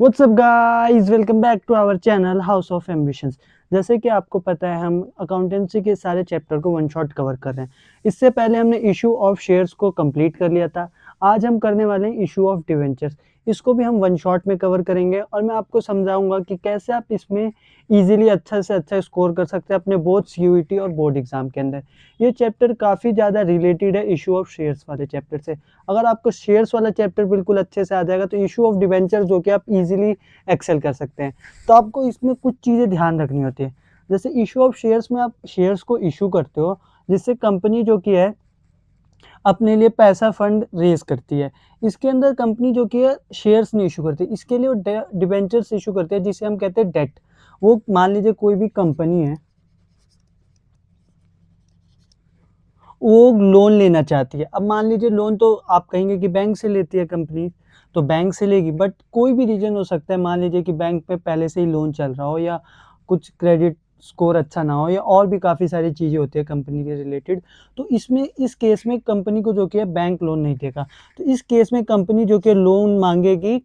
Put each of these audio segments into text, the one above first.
WhatsApp guys, welcome back to our channel house of ambitions. जैसे कि आपको पता है, हम अकाउंटेंसी के सारे चैप्टर को वन शॉट कवर कर रहे हैं। इससे पहले हमने इशू ऑफ शेयर्स को कंप्लीट कर लिया था। आज हम करने वाले हैं इशू ऑफ डिवेंचर्स। इसको भी हम वन शॉट में कवर करेंगे और मैं आपको समझाऊंगा कि कैसे आप इसमें इजीली अच्छा से अच्छा स्कोर कर सकते हैं अपने बोथ सीयूईटी और बोर्ड एग्जाम के अंदर। ये चैप्टर काफ़ी ज़्यादा रिलेटेड है इशू ऑफ शेयर्स वाले चैप्टर से। अगर आपको शेयर्स वाला चैप्टर बिल्कुल अच्छे से आ जाएगा तो इशू ऑफ डिवेंचर जो कि आप इजीली एक्सेल कर सकते हैं। तो आपको इसमें कुछ चीज़ें ध्यान रखनी होती है। जैसे इशू ऑफ शेयर्स में आप शेयर्स को इशू करते हो, जिससे कंपनी जो कि है अपने लिए पैसा फंड रेज करती है। इसके अंदर कंपनी जो कि है शेयर्स नहीं इशू करती, इसके लिए वो डिवेंचर्स इशू करते हैं, जिसे हम कहते हैं डेट। वो मान लीजिए कोई भी कंपनी है, वो लोन लेना चाहती है। अब मान लीजिए लोन तो आप कहेंगे कि बैंक से लेती है कंपनी, तो बैंक से लेगी, बट कोई भी रीजन हो सकता है। मान लीजिए कि बैंक पे पहले से ही लोन चल रहा हो, या कुछ क्रेडिट स्कोर अच्छा ना हो, या और भी काफ़ी सारी चीज़ें होती है कंपनी के रिलेटेड। तो इसमें इस केस में कंपनी को जो कि है बैंक लोन नहीं देगा। तो इस केस में कंपनी जो कि लोन मांगेगी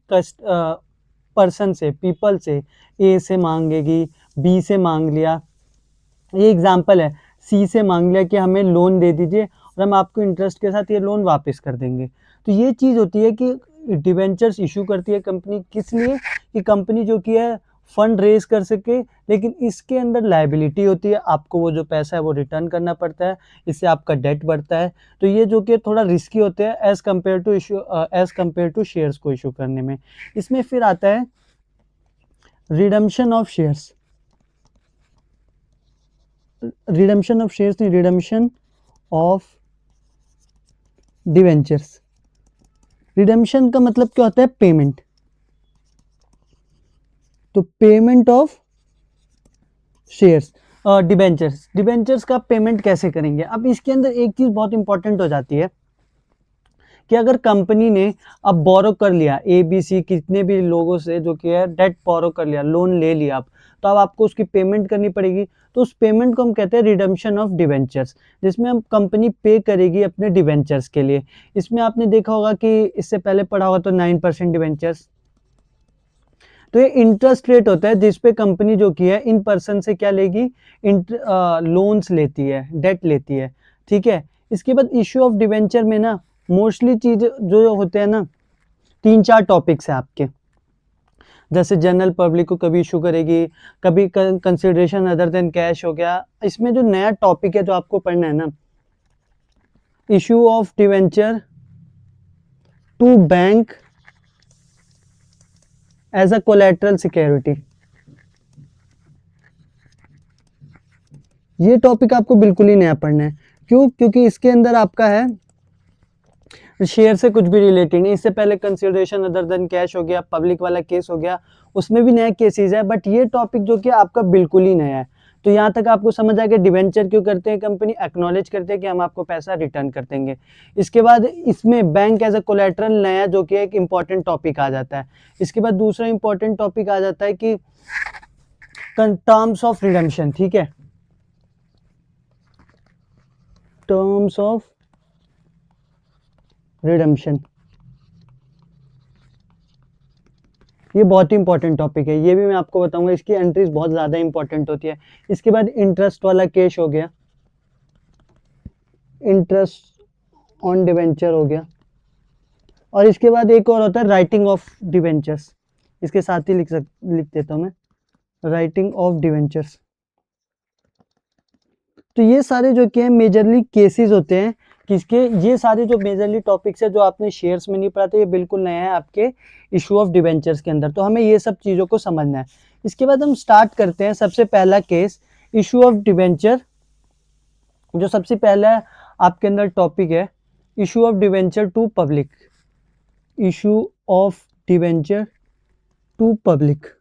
पर्सन से, पीपल से। ए से मांगेगी, बी से मांग लिया, ये एग्जाम्पल है। सी से मांग लिया कि हमें लोन दे दीजिए और हम आपको इंटरेस्ट के साथ ये लोन वापस कर देंगे। तो ये चीज़ होती है कि डिवेंचर्स इशू करती है कंपनी, किस लिए? कि कंपनी जो कि है फंड रेज कर सके, लेकिन इसके अंदर लायबिलिटी होती है, आपको वो जो पैसा है वो रिटर्न करना पड़ता है। इससे आपका डेट बढ़ता है। तो ये जो कि थोड़ा रिस्की होते हैं एज कम्पेयर टू शेयर्स को इशू करने में। इसमें फिर आता है redemption of shares. Redemption of shares नहीं, रिडम्पशन ऑफ डिवेंचर्स। रिडेम्पशन का मतलब क्या होता है? पेमेंट। तो payment of shares, debentures. Debentures का पेमेंट कैसे करेंगे? अब इसके अंदर एक चीज बहुत इंपॉर्टेंट हो जाती है कि अगर कंपनी ने अब बोरो कर लिया, ए बी सी कितने भी लोगों से जो कि है डेट बोरो कर लिया, लोन ले लिया, तो अब आपको उसकी पेमेंट करनी पड़ेगी। तो उस पेमेंट को हम कहते हैं रिडम्पशन ऑफ डिवेंचर्स, जिसमें हम कंपनी पे करेगी अपने डिवेंचर्स के लिए। इसमें आपने देखा होगा कि इससे पहले पढ़ा होगा तो 9% डिवेंचर्स। तो ये इंटरेस्ट रेट होता है जिस पे कंपनी जो की है इन पर्सन से क्या लेगी? लोन्स लेती है, डेट लेती है। ठीक है। इसके बाद इश्यू ऑफ डिवेंचर में ना मोस्टली चीज जो होते हैं ना, 3-4 टॉपिक्स है आपके। जैसे जनरल पब्लिक को कभी इशू करेगी, कभी कंसिडरेशन अदर देन कैश हो गया। इसमें जो नया टॉपिक है जो आपको पढ़ना है ना, issue of debenture to bank as a collateral security. ये टॉपिक आपको बिल्कुल ही नया पढ़ना है। क्यों? क्योंकि इसके अंदर आपका है शेयर से कुछ भी रिलेटेड नहीं। इससे पहले कंसिडरेशन अदर देन कैश हो गया, पब्लिक वाला केस हो गया, उसमें भी नया केसेस है, बट ये टॉपिक जो कि आपका बिल्कुल ही नया है। तो यहाँ तक आपको समझ आ गया डिवेंचर क्यों करते हैं कंपनी, एक्नॉलेज करते हैं कि हम आपको पैसा रिटर्न कर देंगे। इसके बाद इसमें बैंक एज अ कोलेटरल नया जो कि एक इंपॉर्टेंट टॉपिक आ जाता है। इसके बाद दूसरा इंपॉर्टेंट टॉपिक आ जाता है कि टर्म्स ऑफ रिडेम्पशन। ठीक है, टर्म्स ऑफ रिडेम्पशन, ये बहुत ही इंपॉर्टेंट टॉपिक है। ये भी मैं आपको बताऊंगा, इसकी एंट्रीज बहुत ज़्यादा इंपॉर्टेंट होती है। इसके बाद इंटरेस्ट वाला केस हो गया, इंटरेस्ट ऑन डिवेंचर हो गया। और इसके बाद एक और होता है राइटिंग ऑफ डिवेंचर्स। इसके साथ ही लिख देता हूँ मैं, राइटिंग ऑफ डिवेंचर्स। तो ये सारे जो कि हैं मेजरली केसेस होते हैं किसके? ये सारे जो मेजरली टॉपिक्स है जो आपने शेयर्स में नहीं पढ़ा था, ये बिल्कुल नया है आपके इशू ऑफ डिवेंचर्स के अंदर। तो हमें ये सब चीज़ों को समझना है। इसके बाद हम स्टार्ट करते हैं। सबसे पहला केस इशू ऑफ डिवेंचर, जो सबसे पहला आपके अंदर टॉपिक है, issue of debenture to public. Issue of debenture to public.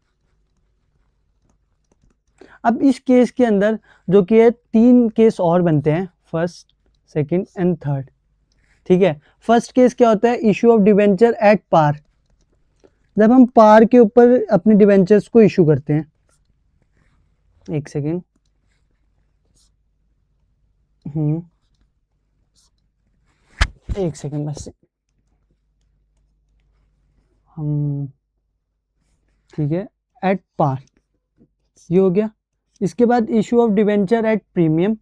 अब इस केस के अंदर जो कि है 3 केस और बनते हैं, फर्स्ट, सेकंड एंड थर्ड। ठीक है। फर्स्ट केस क्या होता है? Issue of debenture at par, जब हम पार के ऊपर अपने डिवेंचर्स को इशू करते हैं। एक सेकेंड। एक सेकेंड बस। हम ठीक है, एट पार, ये हो गया। इसके बाद issue of debenture at premium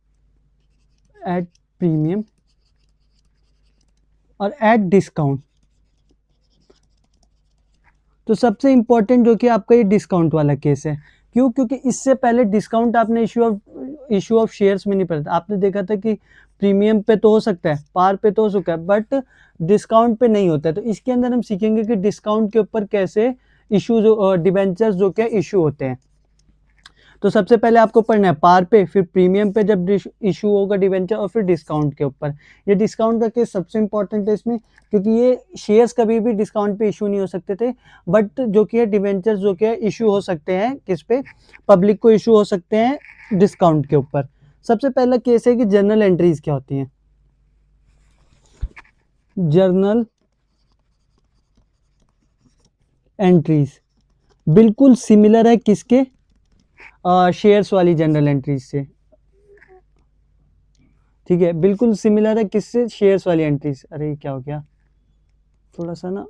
और एट डिस्काउंट। तो सबसे इंपॉर्टेंट जो कि आपका ये डिस्काउंट वाला केस है। क्यों? क्योंकि इससे पहले डिस्काउंट आपने इशू ऑफ शेयर्स में नहीं पढ़ा था। आपने देखा था कि प्रीमियम पे तो हो सकता है, पार पे तो हो सकता है, बट डिस्काउंट पे नहीं होता है। तो इसके अंदर हम सीखेंगे कि डिस्काउंट के ऊपर कैसे इशू जो डिबेंचर्स जो क्या इशू होते हैं। तो सबसे पहले आपको पढ़ना है पार पे, फिर प्रीमियम पे जब इशू होगा डिवेंचर, और फिर डिस्काउंट के ऊपर। ये डिस्काउंट का केस सबसे इंपॉर्टेंट है इसमें, क्योंकि ये शेयर्स कभी भी डिस्काउंट पे इशू नहीं हो सकते थे, बट जो कि है डिवेंचर्स जो कि है इशू हो सकते हैं किस पे, पब्लिक को इशू हो सकते हैं डिस्काउंट के ऊपर। सबसे पहला केस है कि जर्नल एंट्रीज क्या होती हैं। जर्नल एंट्रीज बिल्कुल सिमिलर है किसके, शेयर्स वाली जनरल एंट्रीज से। ठीक है, बिल्कुल सिमिलर है किससे, शेयर्स वाली एंट्रीज। अरे क्या हो गया, थोड़ा सा ना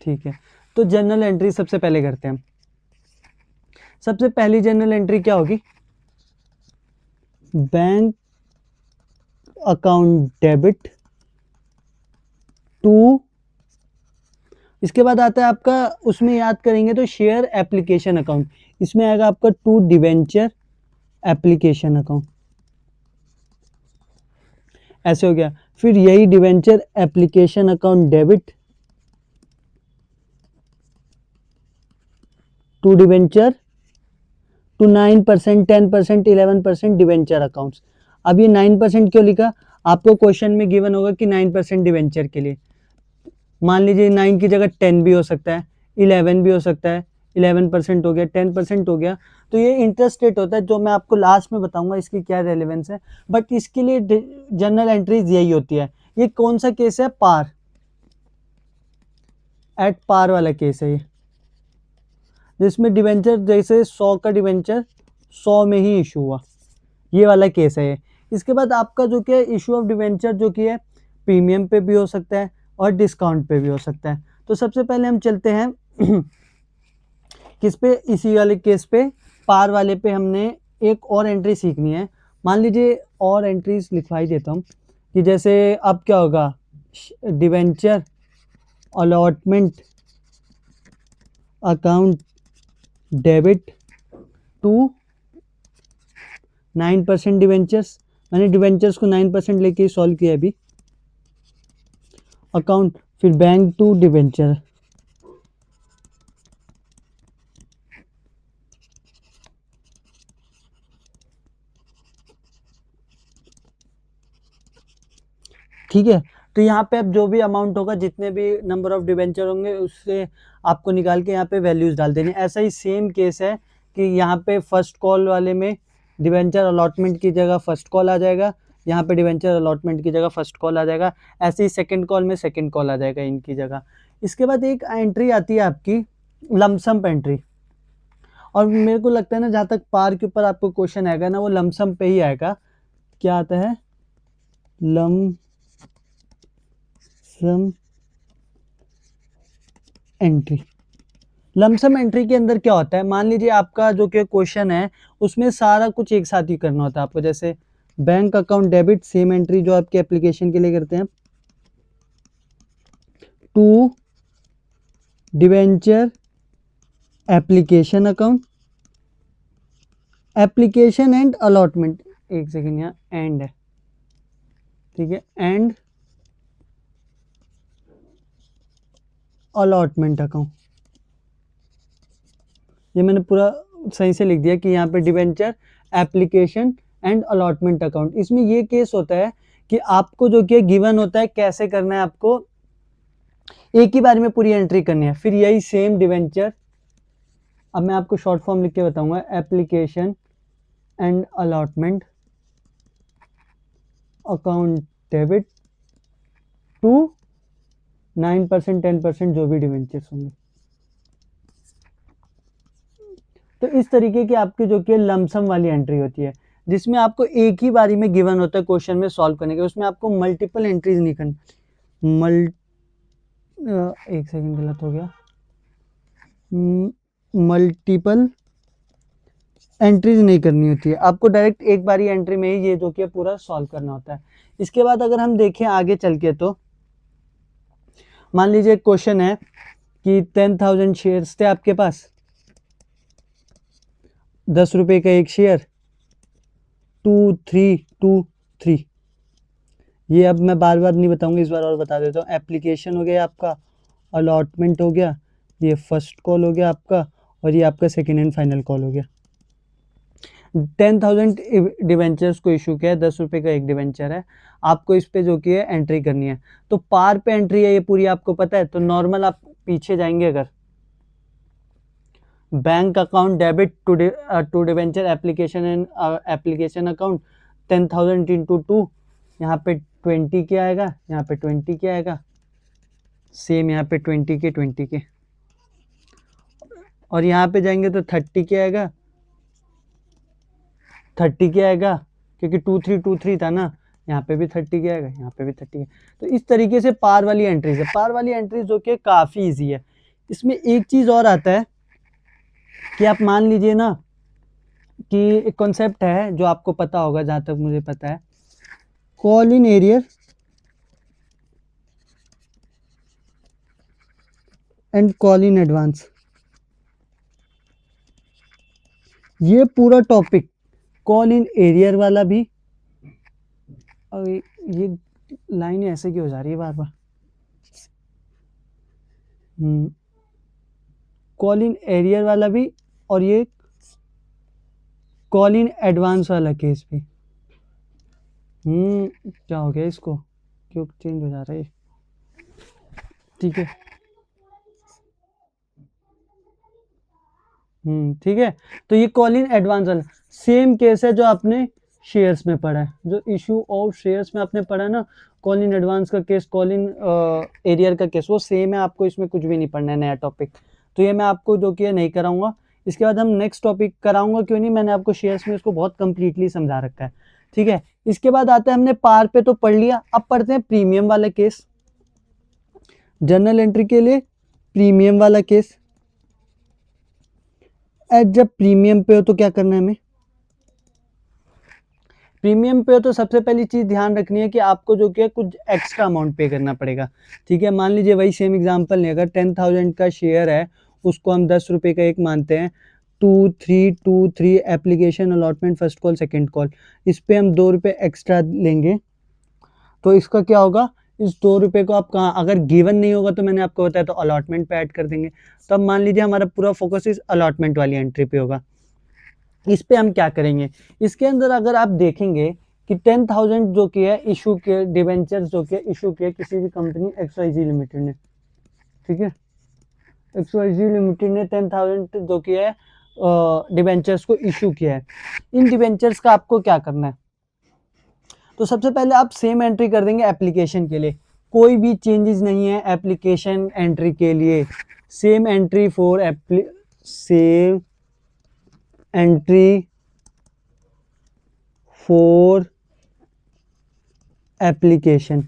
ठीक है। तो जर्नल एंट्री सबसे पहले करते हैं। सबसे पहली जर्नल एंट्री क्या होगी, बैंक अकाउंट डेबिट टू, इसके बाद आता है आपका, उसमें याद करेंगे तो शेयर एप्लीकेशन अकाउंट, इसमें आएगा आपका टू डिवेंचर एप्लीकेशन अकाउंट, ऐसे हो गया। फिर यही debenture application account debit to debenture to 9%, 10%, 11% debenture accounts. अब ये 9% क्यों लिखा, आपको क्वेश्चन में गिवन होगा कि 9% डिवेंचर के लिए, मान लीजिए 9 की जगह 10 भी हो सकता है, 11 भी हो सकता है, 11% हो गया, 10% हो गया। तो ये इंटरेस्ट रेट होता है, जो मैं आपको लास्ट में बताऊंगा इसकी क्या रेलेवेंस है, बट इसके लिए जर्नल एंट्रीज यही होती है। ये कौन सा केस है, पार, एट पार वाला केस है ये, जिसमें डिवेंचर जैसे 100 का डिवेंचर 100 में ही इशू हुआ, ये वाला केस है ये। इसके बाद आपका जो कि है इशू ऑफ डिवेंचर जो कि है प्रीमियम पे भी हो सकता है और डिस्काउंट पे भी हो सकता है। तो सबसे पहले हम चलते हैं किस पे, इसी वाले केस पे, पार वाले पे हमने एक और एंट्री सीखनी है। मान लीजिए और एंट्रीज लिखवाई देता हूँ कि जैसे अब क्या होगा, debenture allotment account debit to 9% debentures, मैंने डिवेंचर्स को 9% लेके सॉल्व किया अभी, अकाउंट फिर बैंक टू डिवेंचर, ठीक है। तो यहाँ पे अब जो भी अमाउंट होगा, जितने भी नंबर ऑफ डिवेंचर होंगे, उससे आपको निकाल के यहाँ पे वैल्यूज डाल देनी। ऐसा ही सेम केस है कि यहाँ पे फर्स्ट कॉल वाले में डिवेंचर अलॉटमेंट की जगह फर्स्ट कॉल आ जाएगा, यहाँ पे डिवेंचर अलॉटमेंट की जगह फर्स्ट कॉल आ जाएगा, ऐसे ही सेकंड कॉल में सेकंड कॉल आ जाएगा इनकी जगह। इसके बाद एक एंट्री आती है आपकी लमसम एंट्री, और मेरे को लगता है ना, जहाँ तक पार के ऊपर आपको क्वेश्चन आएगा ना, वो लमसम पे ही आएगा। क्या आता है, लमसम एंट्री। लमसम एंट्री के अंदर क्या होता है, मान लीजिए आपका जो कि क्वेश्चन है उसमें सारा कुछ एक साथ ही करना होता है आपको। जैसे bank account debit, same entry जो आपके एप्लीकेशन के लिए करते हैं, to debenture application account, application and allotment, एक सेकेंड यहाँ एंड है, ठीक है, एंड अलॉटमेंट अकाउंट। ये मैंने पूरा सही से लिख दिया कि यहाँ पे debenture application and allotment account. इसमें ये केस होता है कि आपको जो कि गिवन होता है कैसे करना है, आपको एक ही बार में पूरी एंट्री करनी है। फिर यही सेम डिवेंचर, अब मैं आपको शॉर्ट फॉर्म लिख के बताऊंगा, application and allotment account debit to 9%, 10% जो भी डिवेंचर्स होंगे। तो इस तरीके की आपकी जो कि लमसम वाली एंट्री होती है। जिसमें आपको एक ही बारी में गिवन होता है क्वेश्चन में सॉल्व करने के, उसमें आपको मल्टीपल एंट्रीज नहीं करनी। एक सेकंड गलत हो गया, मल्टीपल एंट्रीज नहीं करनी होती है, आपको डायरेक्ट एक बारी एंट्री में ही ये जो कि पूरा सॉल्व करना होता है। इसके बाद अगर हम देखें आगे चल के, तो मान लीजिए एक क्वेश्चन है कि 10,000 शेयर्स थे आपके पास, 10 रुपए का एक शेयर, 2323। ये अब मैं बार बार नहीं बताऊंगा, इस बार और बता देता हूँ। एप्लीकेशन हो गया आपका, अलॉटमेंट हो गया, ये फर्स्ट कॉल हो गया आपका, और ये आपका सेकेंड एंड फाइनल कॉल हो गया। 10,000 डिवेंचर्स को इशू किया है, 10 रुपए का एक डिवेंचर है, आपको इस पे जो कि है एंट्री करनी है। तो पार पे एंट्री है ये पूरी, आपको पता है। तो नॉर्मल आप पीछे जाएंगे, अगर bank account debit to debenture application and application account 10,000 into 2, यहाँ पे 20 के आएगा, यहाँ पे 20 के आएगा, सेम यहाँ पे 20 के, और यहाँ पे जाएंगे तो 30 के आएगा, 30 के आएगा, क्योंकि 2323 था ना, यहाँ पे भी 30 के आएगा, यहाँ पे भी 30 के। तो इस तरीके से पार वाली एंट्रीज है। पार वाली एंट्रीज जो कि काफ़ी इजी है। इसमें एक चीज़ और आता है कि आप मान लीजिए ना कि एक कॉन्सेप्ट है जो आपको पता होगा, जहाँ तक मुझे पता है, call in arrear and call in advance. ये पूरा टॉपिक कॉल इन एरियर वाला भी, और ये लाइन ऐसे क्यों हो जा रही है बार बार, कॉल इन एरियर वाला भी, और ये कॉल इन एडवांस वाला केस भी। क्या हो गया इसको, क्यों चेंज हो जा रहा है? ठीक है, ठीक है। तो ये कॉल इन एडवांस वाला सेम केस है जो आपने शेयर्स में पढ़ा है, जो इशू ऑफ शेयर्स में आपने पढ़ा ना, कॉल इन एडवांस का केस, कॉल इन एरियर का केस, वो सेम है। आपको इसमें कुछ भी नहीं पढ़ना है, नया टॉपिक। तो ये मैं आपको जो कि नहीं कराऊंगा। इसके बाद हम नेक्स्ट टॉपिक कराऊंगा, क्यों नहीं, मैंने आपको शेयर्स में इसको बहुत कंप्लीटली समझा रखा है। ठीक है, इसके बाद आता है, हमने पार पे तो पढ़ लिया, अब पढ़ते हैं प्रीमियम वाला केस। जर्नल एंट्री के लिए प्रीमियम वाला केस। जब प्रीमियम पे हो तो क्या करना है हमें? प्रीमियम पे हो तो सबसे पहली चीज़ ध्यान रखनी है कि आपको जो कि है कुछ एक्स्ट्रा अमाउंट पे करना पड़ेगा। ठीक है, मान लीजिए वही सेम एग्जांपल लें, अगर 10,000 का शेयर है, उसको हम 10 रुपये का एक मानते हैं, 2323 application allotment first call second call, इस पर हम 2 रुपये एक्स्ट्रा लेंगे। तो इसका क्या होगा, इस 2 रुपये को आप कहाँ, अगर गिवन नहीं होगा तो मैंने आपको बताया तो अलॉटमेंट पे ऐड कर देंगे। तो अब मान लीजिए हमारा पूरा फोकस इस अलॉटमेंट वाली एंट्री पे होगा। इस पे हम क्या करेंगे, इसके अंदर अगर आप देखेंगे कि 10,000 जो कि है इशू के डिवेंचर्स जो कि इशू किए किसी भी कंपनी XYZ लिमिटेड ने। ठीक है, XYZ लिमिटेड ने 10,000 जो कि है डिवेंचर्स को इशू किया है। इन डिवेंचर्स का आपको क्या करना है, तो सबसे पहले आप सेम एंट्री कर देंगे एप्लीकेशन के लिए, कोई भी चेंजेस नहीं है एप्लीकेशन एंट्री के लिए। Same entry for same entry for application.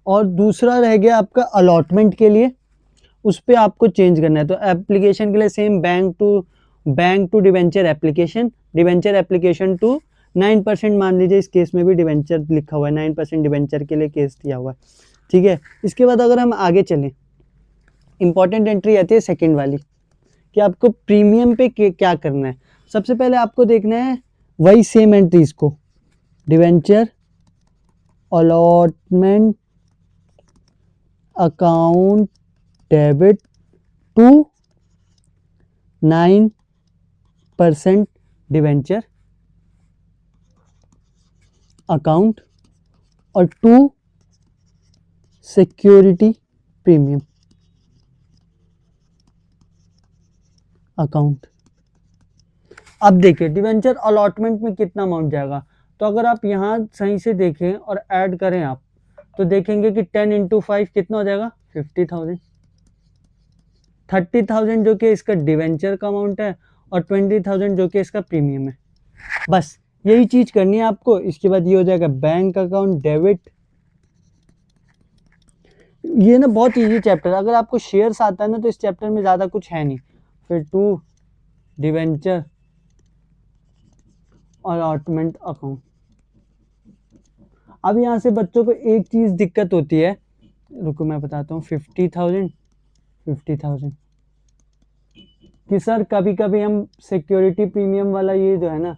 और दूसरा रह गया आपका अलॉटमेंट के लिए, उस पर आपको चेंज करना है। तो एप्लीकेशन के लिए same bank to debenture application, debenture application to 9%, मान लीजिए इस केस में भी डिवेंचर लिखा हुआ है, 9% डिवेंचर के लिए केस दिया हुआ है। ठीक है, इसके बाद अगर हम आगे चलें, इंपॉर्टेंट एंट्री आती है सेकेंड वाली, कि आपको प्रीमियम पे क्या करना है। सबसे पहले आपको देखना है वही सेम एंट्रीज को, debenture allotment account debit to 9% debenture account और टू सिक्योरिटी प्रीमियम अकाउंट। अब देखिए डिवेंचर अलॉटमेंट में कितना अमाउंट जाएगा, तो अगर आप यहाँ सही से देखें और ऐड करें आप, तो देखेंगे कि 10 इंटू 5 कितना हो जाएगा, 50,000। 30,000 जो कि इसका डिवेंचर का अमाउंट है, और 20,000 जो कि इसका प्रीमियम है। बस यही चीज करनी है आपको। इसके बाद ये हो जाएगा बैंक अकाउंट डेबिट। ये ना बहुत इजी चैप्टर, अगर आपको शेयर्स आता है ना तो इस चैप्टर में ज्यादा कुछ है नहीं। फिर टू डिवेंचर अलॉटमेंट अकाउंट। अब यहाँ से बच्चों को एक चीज दिक्कत होती है, रुको मैं बताता हूँ। 50,000 कि सर कभी कभी हम सिक्योरिटी प्रीमियम वाला, ये जो है ना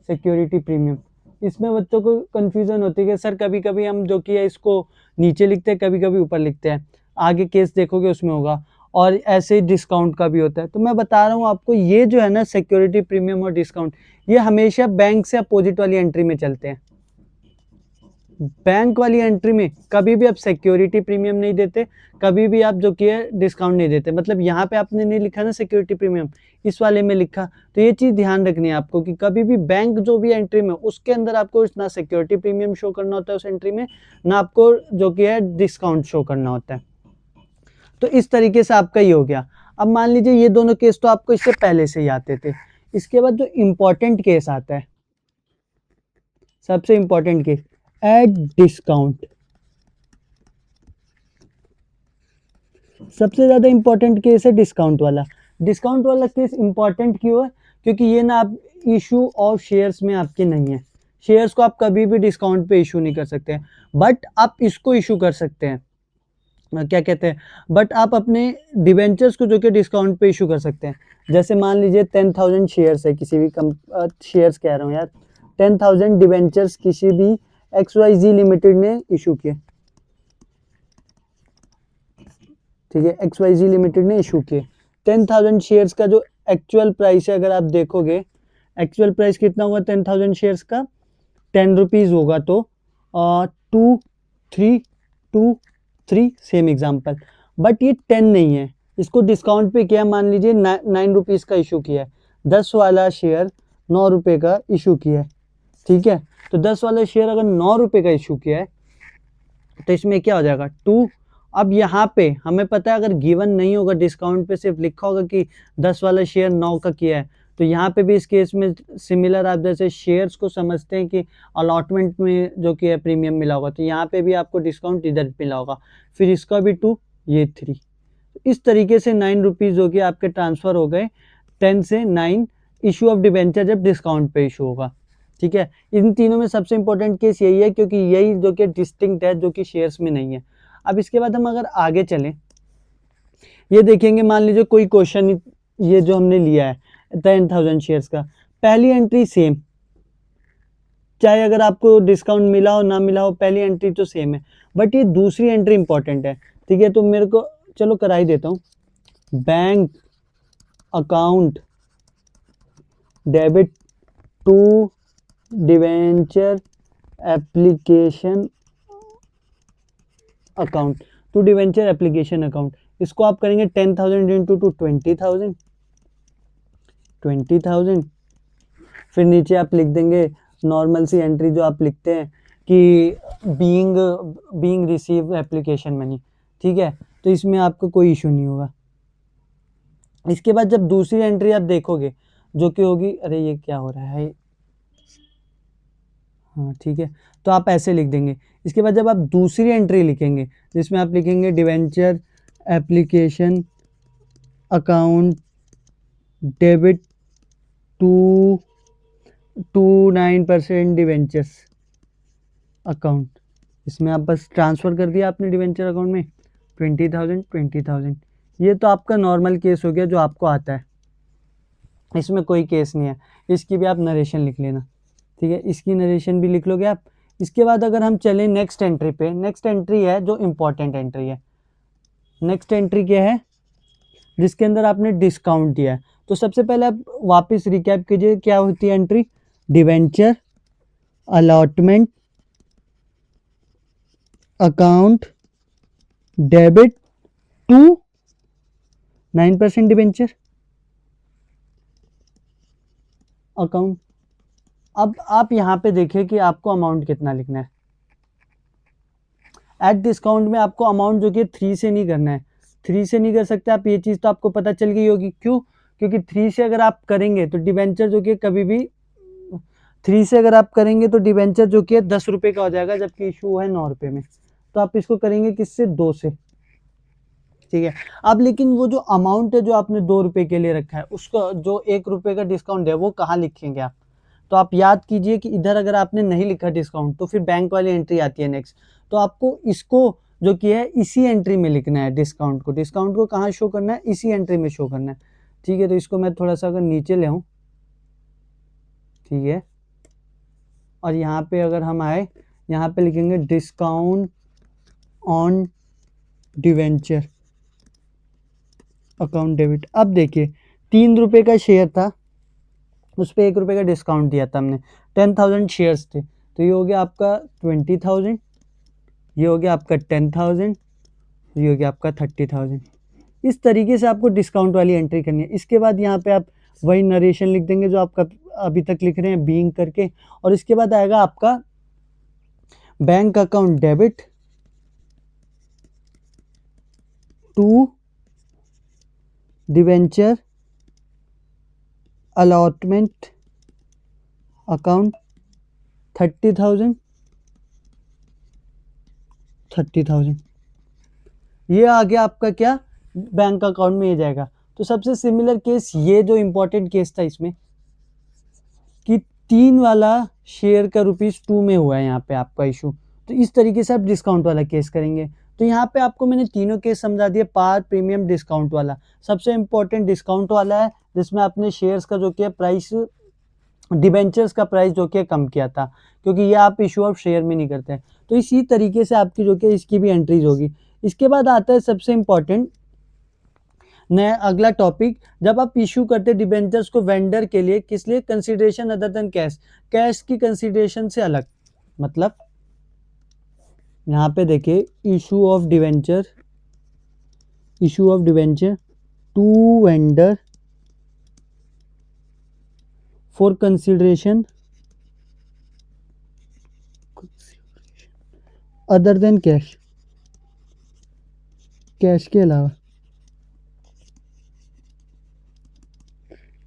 सिक्योरिटी प्रीमियम, इसमें बच्चों को कंफ्यूजन होती है कि सर कभी कभी हम जो कि है इसको नीचे लिखते हैं, कभी कभी ऊपर लिखते हैं। आगे केस देखोगे उसमें होगा। और ऐसे डिस्काउंट का भी होता है। तो मैं बता रहा हूँ आपको, ये जो है ना सिक्योरिटी प्रीमियम और डिस्काउंट, ये हमेशा बैंक से अपोजिट वाली एंट्री में चलते हैं। बैंक वाली एंट्री में कभी भी आप सिक्योरिटी प्रीमियम नहीं देते, कभी भी आप जो कि है डिस्काउंट नहीं देते। मतलब यहाँ पे आपने नहीं लिखा ना सिक्योरिटी प्रीमियम, इस वाले में लिखा। तो ये चीज ध्यान रखनी है आपको कि कभी भी बैंक जो भी एंट्री में, उसके अंदर आपको ना सिक्योरिटी प्रीमियम शो करना होता है उस एंट्री में, ना आपको जो कि है डिस्काउंट शो करना होता है। तो इस तरीके से आपका ये हो गया। अब मान लीजिए ये दोनों केस तो आपको इससे पहले से ही आते थे। इसके बाद जो इंपॉर्टेंट केस आता है, सबसे इंपॉर्टेंट केस, एड डिस्काउंट। सबसे ज्यादा इंपॉर्टेंट केस है डिस्काउंट वाला। डिस्काउंट वाला केस इंपॉर्टेंट क्यों है? क्योंकि ये ना आप इशू ऑफ शेयर्स में आपके नहीं है। शेयर्स को आप कभी भी डिस्काउंट पे इशू नहीं कर सकते हैं, बट आप इसको इशू कर सकते हैं, क्या कहते हैं, बट आप अपने डिवेंचर्स को जो कि डिस्काउंट पे इशू कर सकते हैं। जैसे मान लीजिए 10,000 शेयर्स है किसी भी शेयर्स कह रहा हूँ यार, 10,000 डिवेंचर्स किसी भी XYZ लिमिटेड ने इशू किए, ठीक है, XYZ लिमिटेड ने इशू किए। 10,000 शेयर्स का जो एक्चुअल प्राइस है, अगर आप देखोगे एक्चुअल प्राइस कितना होगा 10,000 शेयर्स का, 10 रुपीज़ होगा। तो 2 3 सेम एग्जाम्पल, बट ये 10 नहीं है, इसको डिस्काउंट पे किया। मान लीजिए 9 रुपीज़ का इशू किया है, 10 वाला शेयर 9 रुपये का इशू किया है, ठीक है। तो 10 वाला शेयर अगर 9 रुपये का इशू किया है तो इसमें क्या हो जाएगा 2। अब यहाँ पे हमें पता है अगर गिवन नहीं होगा डिस्काउंट पे, सिर्फ लिखा होगा कि 10 वाला शेयर 9 का किया है, तो यहाँ पे भी इस केस में सिमिलर आप जैसे शेयर्स को समझते हैं कि अलॉटमेंट में जो कि है प्रीमियम मिला होगा, तो यहाँ पे भी आपको डिस्काउंट इधर मिला होगा। फिर इसका भी 2, ये 3। इस तरीके से 9 रुपीज़ जो कि आपके ट्रांसफ़र हो गए 10 से 9, इशू ऑफ डिबेंचर जब डिस्काउंट पे इशू होगा, ठीक है। इन तीनों में सबसे इंपॉर्टेंट केस यही है, क्योंकि यही जो कि डिस्टिंक्ट है, जो कि शेयर्स में नहीं है। अब इसके बाद हम अगर आगे चलें, ये देखेंगे, मान लीजिए कोई क्वेश्चन ये जो हमने लिया है 10,000 शेयर्स का, पहली एंट्री सेम, चाहे अगर आपको डिस्काउंट मिला हो ना मिला हो, पहली एंट्री तो सेम है, बट ये दूसरी एंट्री इंपॉर्टेंट है, ठीक है। तो मेरे को चलो करा ही देता हूँ। Bank account debit to debenture application account, to debenture application account. इसको आप करेंगे 10,000 इंटू 20,000, 20,000। फिर नीचे आप लिख देंगे नॉर्मल सी एंट्री जो आप लिखते हैं कि बीइंग रिसीव एप्लीकेशन मनी, ठीक है। तो इसमें आपको कोई इशू नहीं होगा। इसके बाद जब दूसरी एंट्री आप देखोगे जो कि होगी, अरे ये क्या हो रहा है, हाँ ठीक है, तो आप ऐसे लिख देंगे। इसके बाद जब आप दूसरी एंट्री लिखेंगे जिसमें आप लिखेंगे debenture application account debit to 9% debentures account, इसमें आप बस ट्रांसफ़र कर दिया आपने डिवेंचर अकाउंट में 20,000। ये तो आपका नॉर्मल केस हो गया जो आपको आता है, इसमें कोई केस नहीं है। इसकी भी आप नरेशन लिख लेना, ठीक है, इसकी नरेशन भी लिख लोगे आप। इसके बाद अगर हम चलें नेक्स्ट एंट्री पे, नेक्स्ट एंट्री है जो इम्पॉर्टेंट एंट्री है। नेक्स्ट एंट्री क्या है? जिसके अंदर आपने डिस्काउंट दिया है। तो सबसे पहले आप वापस रिकैप कीजिए, क्या होती है entry? Debenture allotment account debit to 9% debenture account. अब आप यहाँ पे देखिए कि आपको अमाउंट कितना लिखना है। एट डिस्काउंट में आपको अमाउंट जो कि 3 से नहीं करना है, 3 से नहीं कर सकते आप, ये चीज़ तो आपको पता चल गई होगी। क्यों? क्योंकि 3 से अगर आप करेंगे तो डिवेंचर जो कि कभी भी 3 से अगर आप करेंगे तो डिबेंचर जो कि है 10 रुपये का हो जाएगा, जबकि इशू है 9 रुपये में। तो आप इसको करेंगे किससे, 2 से, ठीक है। अब लेकिन वो जो अमाउंट है जो आपने 2 रुपये के लिए रखा है, उसका जो 1 रुपये का डिस्काउंट है वो कहाँ लिखेंगे आप? तो आप याद कीजिए कि इधर अगर आपने नहीं लिखा डिस्काउंट तो फिर बैंक वाली एंट्री आती है नेक्स्ट, तो आपको इसको जो कि है इसी एंट्री में लिखना है। डिस्काउंट को कहाँ शो करना है, इसी एंट्री में शो करना है, ठीक है। तो इसको मैं थोड़ा सा अगर नीचे ले आऊँ, ठीक है, और यहाँ पे अगर हम आए, यहाँ पे लिखेंगे discount on debenture account debit. अब देखिए 3 रुपये का शेयर था, उस पर 1 रुपये का डिस्काउंट दिया था हमने, 10,000 शेयर्स थे, तो ये हो गया आपका 20,000, ये हो गया आपका 10,000, ये हो गया आपका 30,000। इस तरीके से आपको डिस्काउंट वाली एंट्री करनी है। इसके बाद यहाँ पे आप वही नरेशन लिख देंगे जो आपका अभी तक लिख रहे हैं बीइंग करके, और इसके बाद आएगा आपका bank account debit to debenture allotment account 30,000 30,000। ये आ गया आपका क्या, बैंक अकाउंट में ये जाएगा। तो सबसे सिमिलर केस, ये जो इंपॉर्टेंट केस था इसमें कि 3 वाला शेयर का ₹2 में हुआ है यहाँ पे आपका इशू, तो इस तरीके से आप डिस्काउंट वाला केस करेंगे। तो यहाँ पे आपको मैंने तीनों केस समझा दिए, पार, प्रीमियम, डिस्काउंट वाला। सबसे इंपॉर्टेंट डिस्काउंट वाला है, जिसमें आपने शेयर्स का जो कि प्राइस, डिबेंचर्स का प्राइस जो कि कम किया था, क्योंकि ये आप इशू ऑफ शेयर में नहीं करते हैं। तो इसी तरीके से आपकी जो कि इसकी भी एंट्रीज होगी। इसके बाद आता है सबसे इंपॉर्टेंट नया अगला टॉपिक, जब आप इशू करते डिबेंचर्स को वेंडर के लिए, किस लिए, consideration other than cash, cash की कंसीडरेशन से अलग। मतलब यहाँ पे देखिए issue of debenture to vendor for consideration other than cash, cash के अलावा।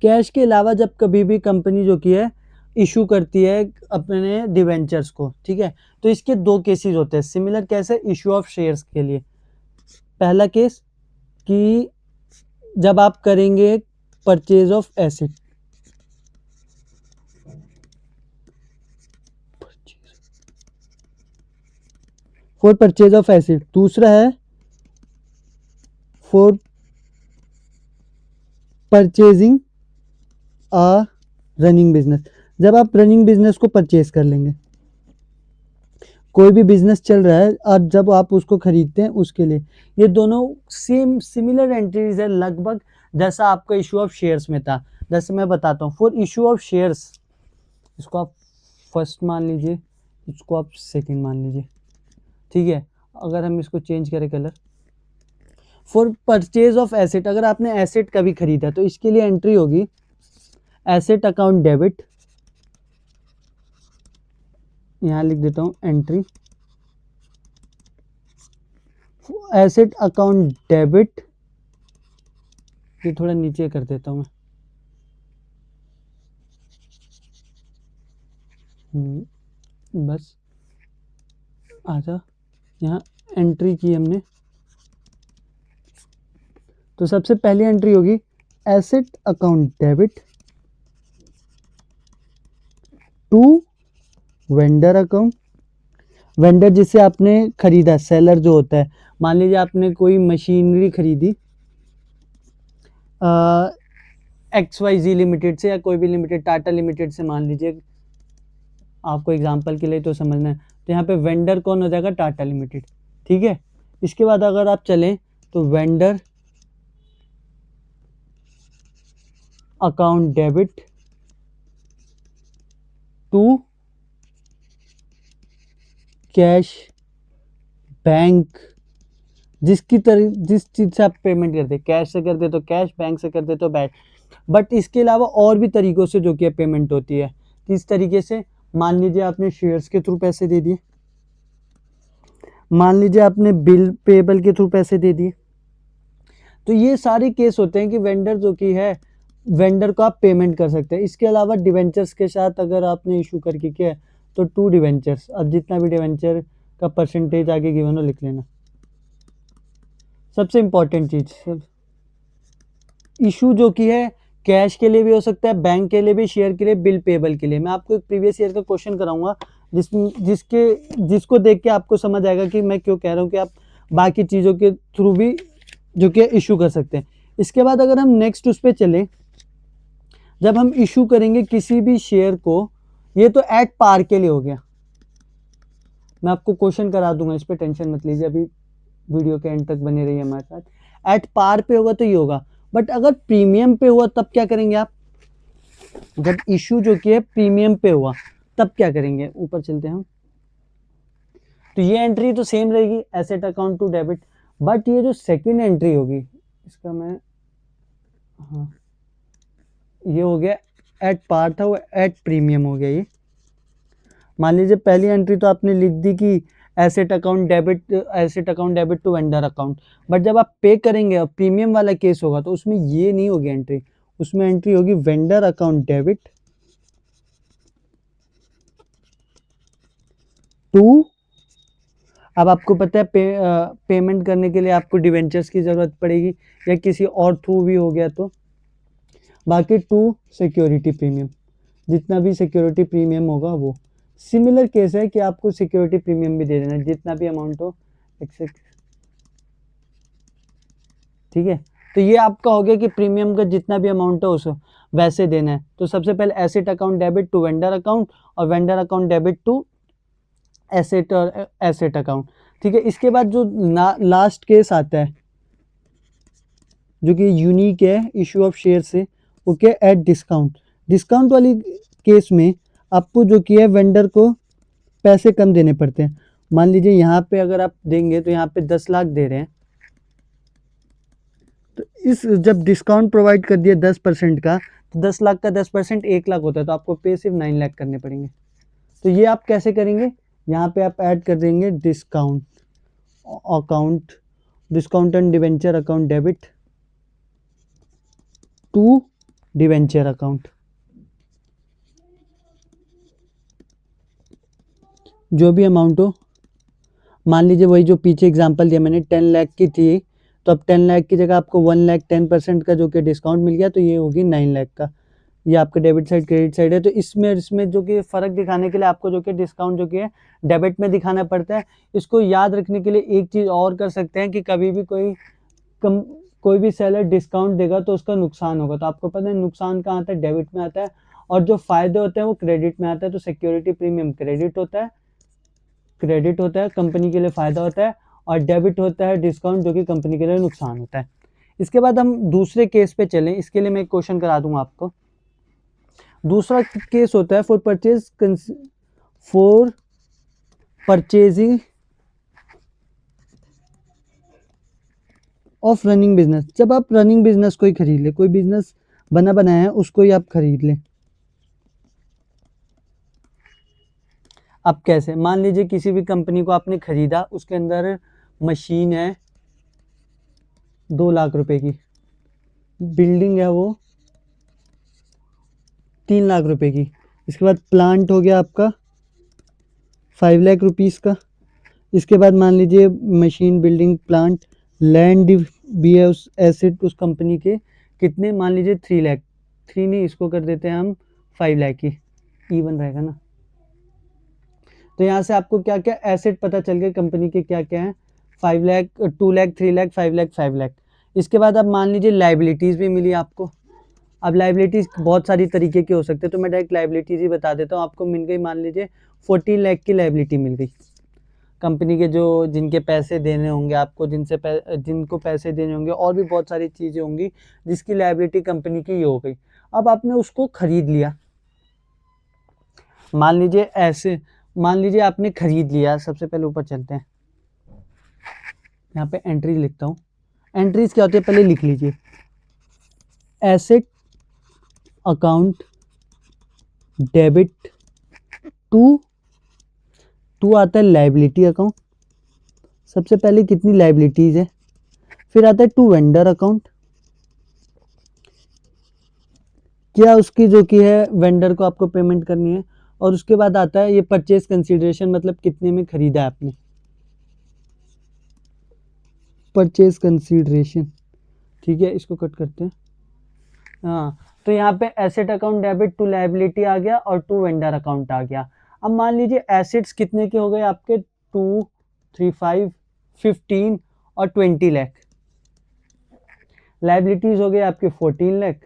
कैश के अलावा जब कभी भी कंपनी जो की है इशू करती है अपने डिवेंचर्स को, ठीक है, तो इसके 2 केसेस होते हैं। सिमिलर कैसे, इशू ऑफ शेयर्स के लिए पहला केस कि जब आप करेंगे purchase of asset, for purchase of asset. दूसरा है for purchasing a running business, जब आप रनिंग बिजनेस को परचेज कर लेंगे, कोई भी बिजनेस चल रहा है और जब आप उसको खरीदते हैं उसके लिए। ये दोनों सेम सिमिलर एंट्रीज है लगभग, जैसा आपका इशू ऑफ शेयर्स में था। जैसे मैं बताता हूँ, फॉर इशू ऑफ शेयर्स, इसको आप फर्स्ट मान लीजिए, इसको आप सेकंड मान लीजिए, ठीक है। अगर हम इसको चेंज करें colour, for purchase of asset, अगर आपने एसेट कभी खरीदा तो इसके लिए एंट्री होगी एसेट अकाउंट डेबिट, यहाँ लिख देता हूँ एंट्री एसेट अकाउंट डेबिट, ये थोड़ा नीचे कर देता हूँ मैं, बस आजा, यहाँ एंट्री की हमने। तो सबसे पहली एंट्री होगी asset account debit to vendor account, vendor जिससे आपने खरीदा, सेलर जो होता है, मान लीजिए आपने कोई मशीनरी खरीदी XYZ लिमिटेड से, या कोई भी लिमिटेड, टाटा लिमिटेड से मान लीजिए, आपको एग्जांपल के लिए तो समझना है। तो यहाँ पे वेंडर कौन हो जाएगा, टाटा लिमिटेड, ठीक है। इसके बाद अगर आप चलें तो vendor account debit to cash bank, जिस चीज़ से आप पेमेंट करते, कैश से करते तो कैश, बैंक से करते तो बैंक। बट इसके अलावा और भी तरीक़ों से जो कि पेमेंट होती है। किस तरीके से, मान लीजिए आपने शेयर्स के थ्रू पैसे दे दिए, मान लीजिए आपने बिल पेबल के थ्रू पैसे दे दिए। तो ये सारे केस होते हैं कि वेंडर जो कि है वेंडर को आप पेमेंट कर सकते हैं। इसके अलावा डिवेंचर्स के साथ अगर आपने इशू करके किया है तो 2 डिवेंचर्स, अब जितना भी डिवेंचर का परसेंटेज आगे गिवन हो लिख लेना। सबसे इम्पॉर्टेंट चीज़, इशू जो कि है कैश के लिए भी हो सकता है, बैंक के लिए भी, शेयर के लिए, बिल पेबल के लिए। मैं आपको एक प्रीवियस ईयर का क्वेश्चन कराऊंगा जिसको देख के आपको समझ आएगा कि मैं क्यों कह रहा हूँ कि आप बाकी चीज़ों के थ्रू भी जो कि इशू कर सकते हैं। इसके बाद अगर हम नेक्स्ट उस पर चले, जब हम इशू करेंगे किसी भी शेयर को, ये तो एट पार के लिए हो गया, मैं आपको क्वेश्चन करा दूंगा, इस पर टेंशन मत लीजिए, अभी वीडियो के एंड तक बने रहिए हमारे साथ। एट पार पे होगा तो ये होगा, बट अगर प्रीमियम पे हुआ तब क्या करेंगे आप? जब इशू जो कि है प्रीमियम पे हुआ तब क्या करेंगे? ऊपर चलते हैं हम, तो ये एंट्री तो सेम रहेगी, asset account to debit, but ये जो सेकंड एंट्री होगी इसका मैं, हाँ ये हो गया एट पार था, वो एट प्रीमियम हो गया। ये मान लीजिए पहली एंट्री तो आपने लिख दी कि asset account debit to vendor account, but जब आप पे करेंगे और प्रीमियम वाला केस होगा तो उसमें ये नहीं होगी एंट्री, उसमें एंट्री होगी वेंडर अकाउंट डेबिट टू, अब आपको पता है पेमेंट करने के लिए आपको डिवेंचर्स की ज़रूरत पड़ेगी या किसी और थ्रू भी हो गया तो, बाकी टू सिक्योरिटी प्रीमियम, जितना भी सिक्योरिटी प्रीमियम होगा वो। सिमिलर केस है कि आपको सिक्योरिटी प्रीमियम भी दे देना है जितना भी अमाउंट हो, ठीक है। तो ये आपका हो गया कि प्रीमियम का जितना भी अमाउंट है उसको वैसे देना है। तो सबसे पहले asset account debit to vendor account और vendor account debit to asset और एसेट अकाउंट, ठीक है। इसके बाद जो लास्ट केस आता है जो कि यूनिक है इशू ऑफ शेयर से, वो क्या? At discount. डिस्काउंट वाली केस में आपको जो कि है वेंडर को पैसे कम देने पड़ते हैं। मान लीजिए यहाँ पे अगर आप देंगे तो यहाँ पे 10 लाख दे रहे हैं, तो इस जब डिस्काउंट प्रोवाइड कर दिया 10% का, तो 10 लाख का 10% 1 लाख होता है, तो आपको पे सिर्फ 9 लाख करने पड़ेंगे। तो ये आप कैसे करेंगे? यहाँ पे आप ऐड कर देंगे discount account, discount and debenture account debit to debenture account, जो भी अमाउंट हो। मान लीजिए वही जो पीछे एग्जांपल दिया मैंने 10 लाख की थी, तो अब 10 लाख की जगह आपको 1 लाख 10% का जो कि डिस्काउंट मिल गया, तो ये होगी 9 लाख का। ये आपका डेबिट साइड क्रेडिट साइड है। तो इसमें जो कि फ़र्क दिखाने के लिए आपको जो कि डिस्काउंट जो कि है डेबिट में दिखाना पड़ता है। इसको याद रखने के लिए एक चीज़ और कर सकते हैं कि कभी भी कोई भी सेलर डिस्काउंट देगा तो उसका नुकसान होगा, तो आपको पता है नुकसान कहाँ आता है? डेबिट में आता है, और जो फ़ायदे होते हैं वो क्रेडिट में आता है। तो सिक्योरिटी प्रीमियम क्रेडिट होता है, कंपनी के लिए फ़ायदा होता है, और डेबिट होता है डिस्काउंट, जो कि कंपनी के लिए नुकसान होता है। इसके बाद हम दूसरे केस पे चलें, इसके लिए मैं एक क्वेश्चन करा दूंगा आपको। दूसरा केस होता है for purchasing of running business. जब आप रनिंग बिजनेस को ही खरीद ले, कोई बिजनेस बना बनाया है उसको ही आप खरीद लें। अब कैसे? मान लीजिए किसी भी कंपनी को आपने खरीदा, उसके अंदर मशीन है 2 लाख रुपए की, बिल्डिंग है वो 3 लाख रुपए की, इसके बाद प्लांट हो गया आपका 5 लाख रुपीज़ का। इसके बाद मान लीजिए मशीन, बिल्डिंग, प्लांट, लैंड भी है उस एसेट उस कंपनी के, कितने? मान लीजिए 3 लाख, 3 नहीं, इसको कर देते हैं हम 5 लाख की, इवन रहेगा ना। तो यहाँ से आपको क्या क्या एसेट पता चल गए कंपनी के, क्या क्या हैं? 5 लाख, 2 लाख, 3 लाख, 5 लाख, 5 लाख। इसके बाद अब मान लीजिए लाइबिलिटीज़ भी मिली आपको। अब लाइबिलिटीज़ बहुत सारी तरीके के हो सकते हैं, तो मैं डायरेक्ट लाइबिलिटीज़ ही बता देता हूँ। आपको मिल गई, मान लीजिए 14 लाख की लाइबिलिटी मिल गई कंपनी के, जो जिनके पैसे देने होंगे आपको, जिनको पैसे देने होंगे, और भी बहुत सारी चीज़ें होंगी जिसकी लाइबिलिटी कंपनी की ये हो गई। अब आपने उसको खरीद लिया, मान लीजिए आपने खरीद लिया। सबसे पहले ऊपर चलते हैं, यहाँ पे एंट्री लिखता हूँ। एंट्रीज क्या होती है पहले लिख लीजिए। एसेट अकाउंट डेबिट टू आता है लाइबिलिटी अकाउंट। सबसे पहले कितनी लाइबिलिटीज है, फिर आता है टू वेंडर अकाउंट, क्या उसकी जो कि है वेंडर को आपको पेमेंट करनी है। और उसके बाद आता है ये परचेज कंसीडरेशन, मतलब कितने में खरीदा है आपने, परचेज कंसीडरेशन। ठीक है, इसको कट करते हैं। हाँ, तो यहाँ पे asset account debit to liability आ गया और टू वेंडर अकाउंट आ गया। अब मान लीजिए एसेट्स कितने के हो गए आपके, 2, 3, 5, 15 और 20 लाख। लायबिलिटीज हो गए आपके 14 लाख।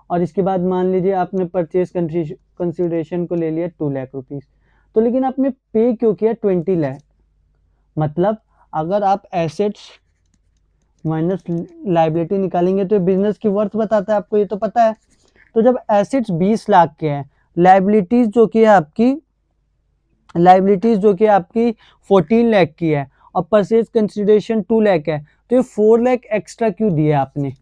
और इसके बाद मान लीजिए आपने परचेज कंसिडरेशन को ले लिया 2 लाख रुपीज। तो लेकिन आपने पे क्यों किया 20 लाख? मतलब अगर आप एसेट्स माइनस लायबिलिटी निकालेंगे तो बिजनेस की वर्थ बताता है, आपको ये तो पता है। तो जब एसेट्स 20 लाख के हैं, लायबिलिटीज जो कि है आपकी 14 लाख की है और परचेज कंसिडरेशन 2 लाख है, तो ये 4 लाख एक्स्ट्रा क्यों दिए आपने?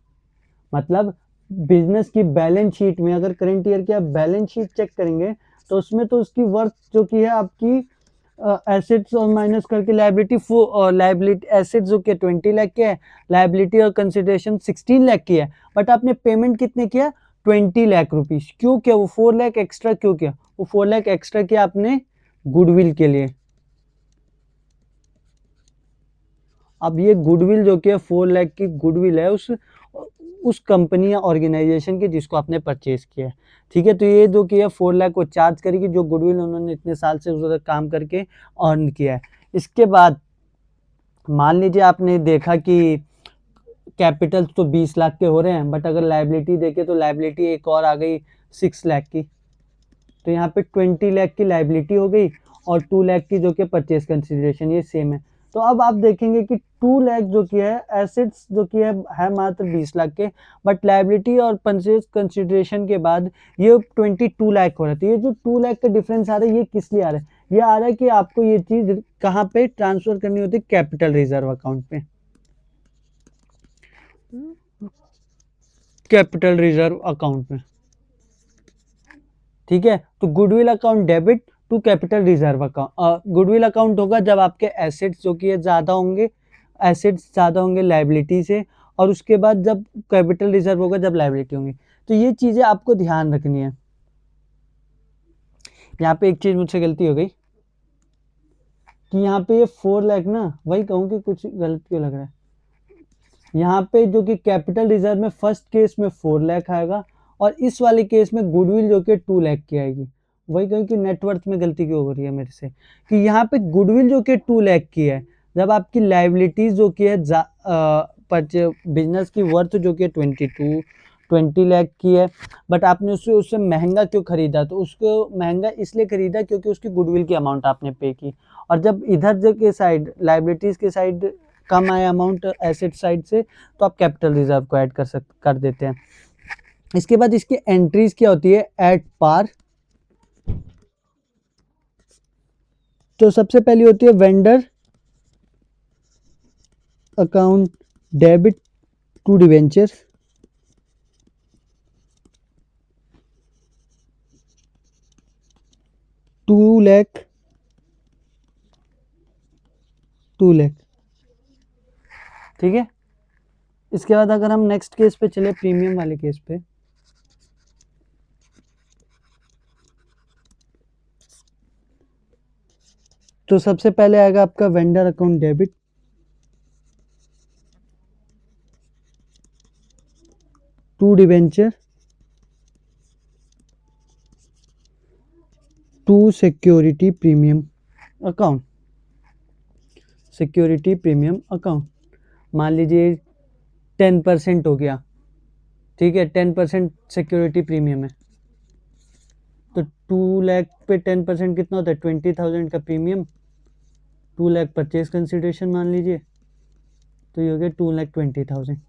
मतलब बिजनेस की बैलेंस शीट में अगर करंट ईयर की आप बैलेंस शीट चेक करेंगे तो उसमें तो उसकी वर्थ जो की है आपकी एसेट्स और माइनस करके लायबिलिटी एसेट्स जो कि 20 लाख के है, लायबिलिटी और कंसिडरेशन 16 लाख की है, बट आपने पेमेंट कितने किया, 20 लाख रुपीज। क्यों किया वो 4 लाख एक्स्ट्रा क्यों किया? वो 4 लाख एक्स्ट्रा किया आपने गुडविल के लिए। अब ये गुडविल जो कि 4 लाख की गुडविल है उस कंपनी या ऑर्गेनाइजेशन की जिसको आपने परचेज किया है। ठीक है, तो ये जो कि है 4 लाख को चार्ज करेगी, जो गुडविल उन्होंने इतने साल से उस काम करके अर्न किया है। इसके बाद मान लीजिए आपने देखा कि कैपिटल तो 20 लाख के हो रहे हैं, बट अगर लायबिलिटी देखे तो लायबिलिटी एक और आ गई 6 लाख की। तो यहाँ पे 20 लाख की लायबिलिटी हो गई और 2 लाख की जो कि परचेज कंसिडरेशन, ये सेम है। तो अब आप देखेंगे कि 2 लाख जो कि है एसेट्स जो कि है मात्र 20 लाख के, बट लायबिलिटी और परचेज कंसिडरेशन के बाद ये 22 लाख हो रहा है। तो ये जो 2 लाख का डिफरेंस आ रहा है, ये किस लिए आ रहा है? ये आ रहा है कि आपको ये चीज कहाँ पे ट्रांसफर करनी होती है, कैपिटल रिजर्व अकाउंट पे, कैपिटल रिजर्व अकाउंट में। ठीक है, तो goodwill account debit to capital reserve account. Goodwill account होगा जब आपके एसेट्स जो कि ज़्यादा होंगे, लायबिलिटी से, और उसके बाद जब कैपिटल रिजर्व होगा जब लायबिलिटी होंगी। तो ये चीज़ें आपको ध्यान रखनी है। यहाँ पे एक चीज़ मुझसे गलती हो गई कि यहाँ पे ये 4 लाख ना, वही कहूँ कि कुछ गलत क्यों लग रहा है। यहाँ पे जो कि कैपिटल रिजर्व में फर्स्ट केस में 4 लाख आएगा और इस वाले केस में गुडविल जो कि 2 लाख की आएगी। वही कहूँ कि नेटवर्थ में गलती क्यों हो रही है मेरे से, कि यहाँ पे गुडविल जो कि 2 लाख की है, जब आपकी लायबिलिटीज जो कि है बिजनेस की वर्थ जो कि 20 लाख की है, बट आपने उससे महंगा क्यों खरीदा? तो उसको महंगा इसलिए खरीदा क्योंकि उसकी गुडविल की अमाउंट आपने पे की। और जब इधर जो के साइड लायबिलिटीज के साइड कम आया अमाउंट एसेट साइड से, तो आप कैपिटल रिजर्व को ऐड कर देते हैं। इसके बाद इसकी एंट्रीज क्या होती है, एट पार। तो सबसे पहली होती है vendor account debit to debenture, two lakh ठीक है। इसके बाद अगर हम नेक्स्ट केस पे चले, प्रीमियम वाले केस पे, तो सबसे पहले आएगा आपका vendor account debit to debenture to security premium account. Security premium account मान लीजिए 10% हो गया। ठीक है, 10% सिक्योरिटी प्रीमियम है, तो 2 लाख पे 10% कितना होता है, 20,000 का प्रीमियम, 2 लाख परचेज कंसिडरेशन मान लीजिए, तो ये हो गया 2,20,000।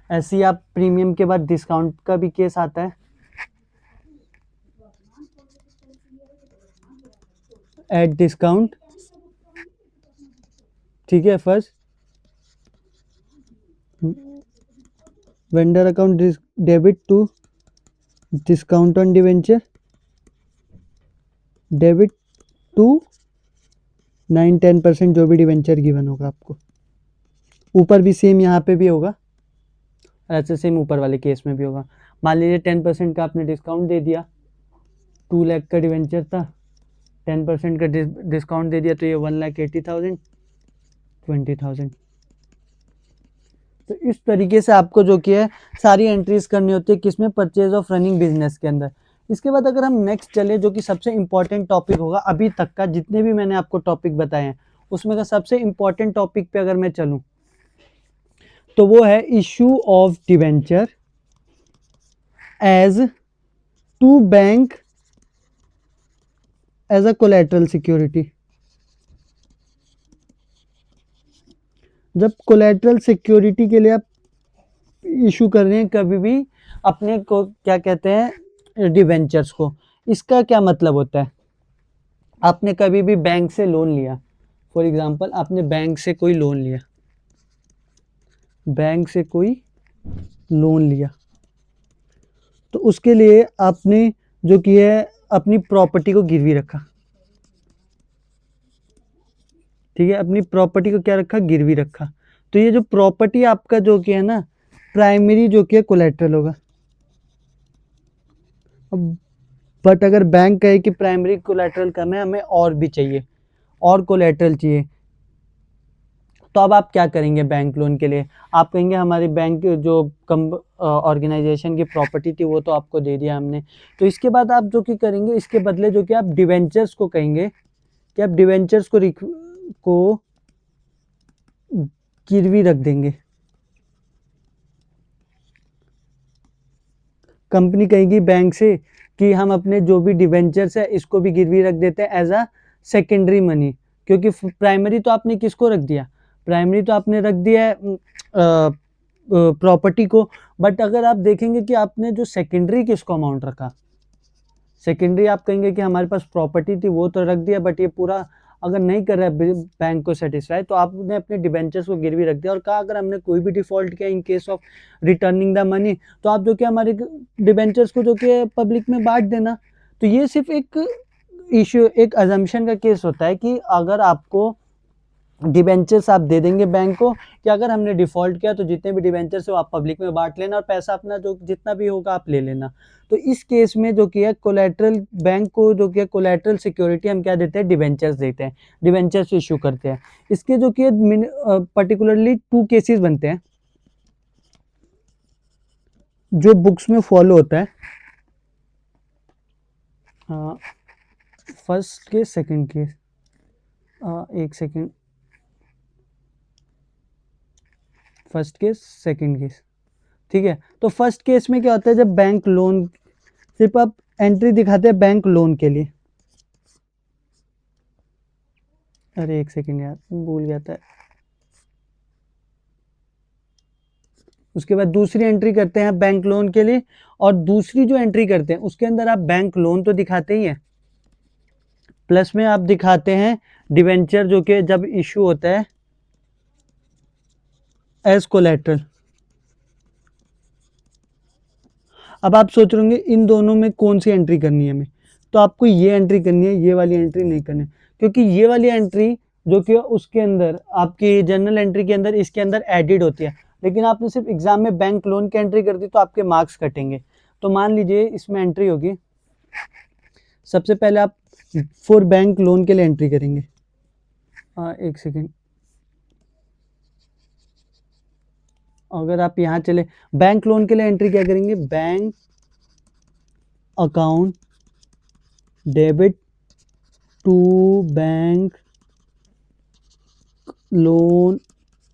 ऐसे ही आप प्रीमियम के बाद डिस्काउंट का भी केस आता है, एट डिस्काउंट। ठीक है, first vendor account debit to discount on debenture debit to 9-10% जो भी डिवेंचर गिवन होगा आपको। ऊपर भी सेम यहाँ पे भी होगा, ऐसे सेम ऊपर वाले केस में भी होगा। मान लीजिए 10% का आपने डिस्काउंट दे दिया, 2 लाख का डिवेंचर था, 10% का डिस्काउंट दे दिया तो ये 1,80,000, 20,000। तो इस तरीके से आपको जो कि है सारी एंट्रीज करनी होती है किसमें, परचेज ऑफ रनिंग बिजनेस के अंदर। इसके बाद अगर हम नेक्स्ट चले, जो कि सबसे इंपॉर्टेंट टॉपिक होगा अभी तक का, जितने भी मैंने आपको टॉपिक बताए हैं उसमें का सबसे इंपॉर्टेंट टॉपिक पे अगर मैं चलूं तो वो है issue of debenture as to bank as a collateral security. जब कोलैटरल सिक्योरिटी के लिए आप इशू कर रहे हैं कभी भी अपने को, क्या कहते हैं, डिवेंचर्स को, इसका क्या मतलब होता है, आपने कभी भी बैंक से लोन लिया, फॉर एग्जांपल आपने बैंक से कोई लोन लिया, बैंक से कोई लोन लिया, तो उसके लिए आपने जो कि है अपनी प्रॉपर्टी को गिरवी रखा, ठीक है, अपनी प्रॉपर्टी को क्या रखा, गिरवी रखा। तो ये जो प्रॉपर्टी आपका जो कि है ना, प्राइमरी जो कि है कोलैटरल होगा। अब बट अगर बैंक कहे कि प्राइमरी कोलैटरल कम है, हमें और भी चाहिए, और कोलैटरल चाहिए, तो अब आप क्या करेंगे बैंक लोन के लिए, आप कहेंगे हमारी बैंक जो कम ऑर्गेनाइजेशन की प्रॉपर्टी थी वो तो आपको दे दिया हमने, तो इसके बाद आप जो कि करेंगे, इसके बदले जो कि आप डिवेंचर्स को कहेंगे कि आप डिवेंचर्स को गिरवी रख देंगे। कंपनी कहेगी बैंक से कि हम अपने जो भी डिवेंचर्स है इसको भी गिरवी रख देते हैं एज अ सेकेंडरी मनी, क्योंकि प्राइमरी तो आपने किसको रख दिया, प्राइमरी तो आपने रख दिया है प्रॉपर्टी को, बट अगर आप देखेंगे कि आपने जो सेकेंडरी किसको अमाउंट रखा, सेकेंडरी आप कहेंगे कि हमारे पास प्रॉपर्टी थी वो तो रख दिया, बट ये पूरा अगर नहीं कर रहा है बैंक को सेटिस्फाई, तो आपने अपने डिबेंचर्स को गिरवी रख दिया और कहा अगर हमने कोई भी डिफॉल्ट किया in case of returning the money, तो आप जो कि हमारे डिबेंचर्स को जो कि पब्लिक में बांट देना। तो ये सिर्फ एक इश्यू, एक अजम्पशन का केस होता है कि अगर आपको डिबेंचर्स आप दे देंगे बैंक को कि अगर हमने डिफॉल्ट किया तो जितने भी डिबेंचर्स हो आप पब्लिक में बांट लेना और पैसा अपना जो जितना भी होगा आप ले लेना। तो इस केस में जो कि है कोलैटरल, बैंक को जो कि है कोलैटरल सिक्योरिटी हम क्या देते हैं, डिबेंचर्स देते हैं, डिबेंचर्स इशू करते हैं। इसके जो कि पर्टिकुलरली 2 केसेस बनते हैं जो बुक्स में फॉलो होता है, फर्स्ट केस, सेकंड केस, एक second, first case, second case, ठीक है। तो फर्स्ट केस में क्या होता है, जब बैंक लोन, सिर्फ आप एंट्री दिखाते हैं बैंक लोन के लिए, अरे एक सेकंड यार भूल गया था, उसके बाद दूसरी एंट्री करते हैं बैंक लोन के लिए, और दूसरी जो एंट्री करते हैं उसके अंदर आप बैंक लोन तो दिखाते ही हैं, प्लस में आप दिखाते हैं डिवेंचर जो कि जब इशू होता है एज कोलैटरल। अब आप सोच रहे होंगे इन दोनों में कौन सी एंट्री करनी है हमें, तो आपको ये एंट्री करनी है, ये वाली एंट्री नहीं करनी है, क्योंकि ये वाली एंट्री जो कि उसके अंदर आपकी जनरल एंट्री के अंदर इसके अंदर एडिड होती है, लेकिन आपने सिर्फ एग्जाम में बैंक लोन की एंट्री कर दी तो आपके मार्क्स कटेंगे। तो मान लीजिए इसमें एंट्री होगी, सबसे पहले आप फॉर बैंक लोन के लिए एंट्री करेंगे, एक सेकेंड, अगर आप यहाँ चले बैंक लोन के लिए एंट्री क्या करेंगे, bank account debit to bank loan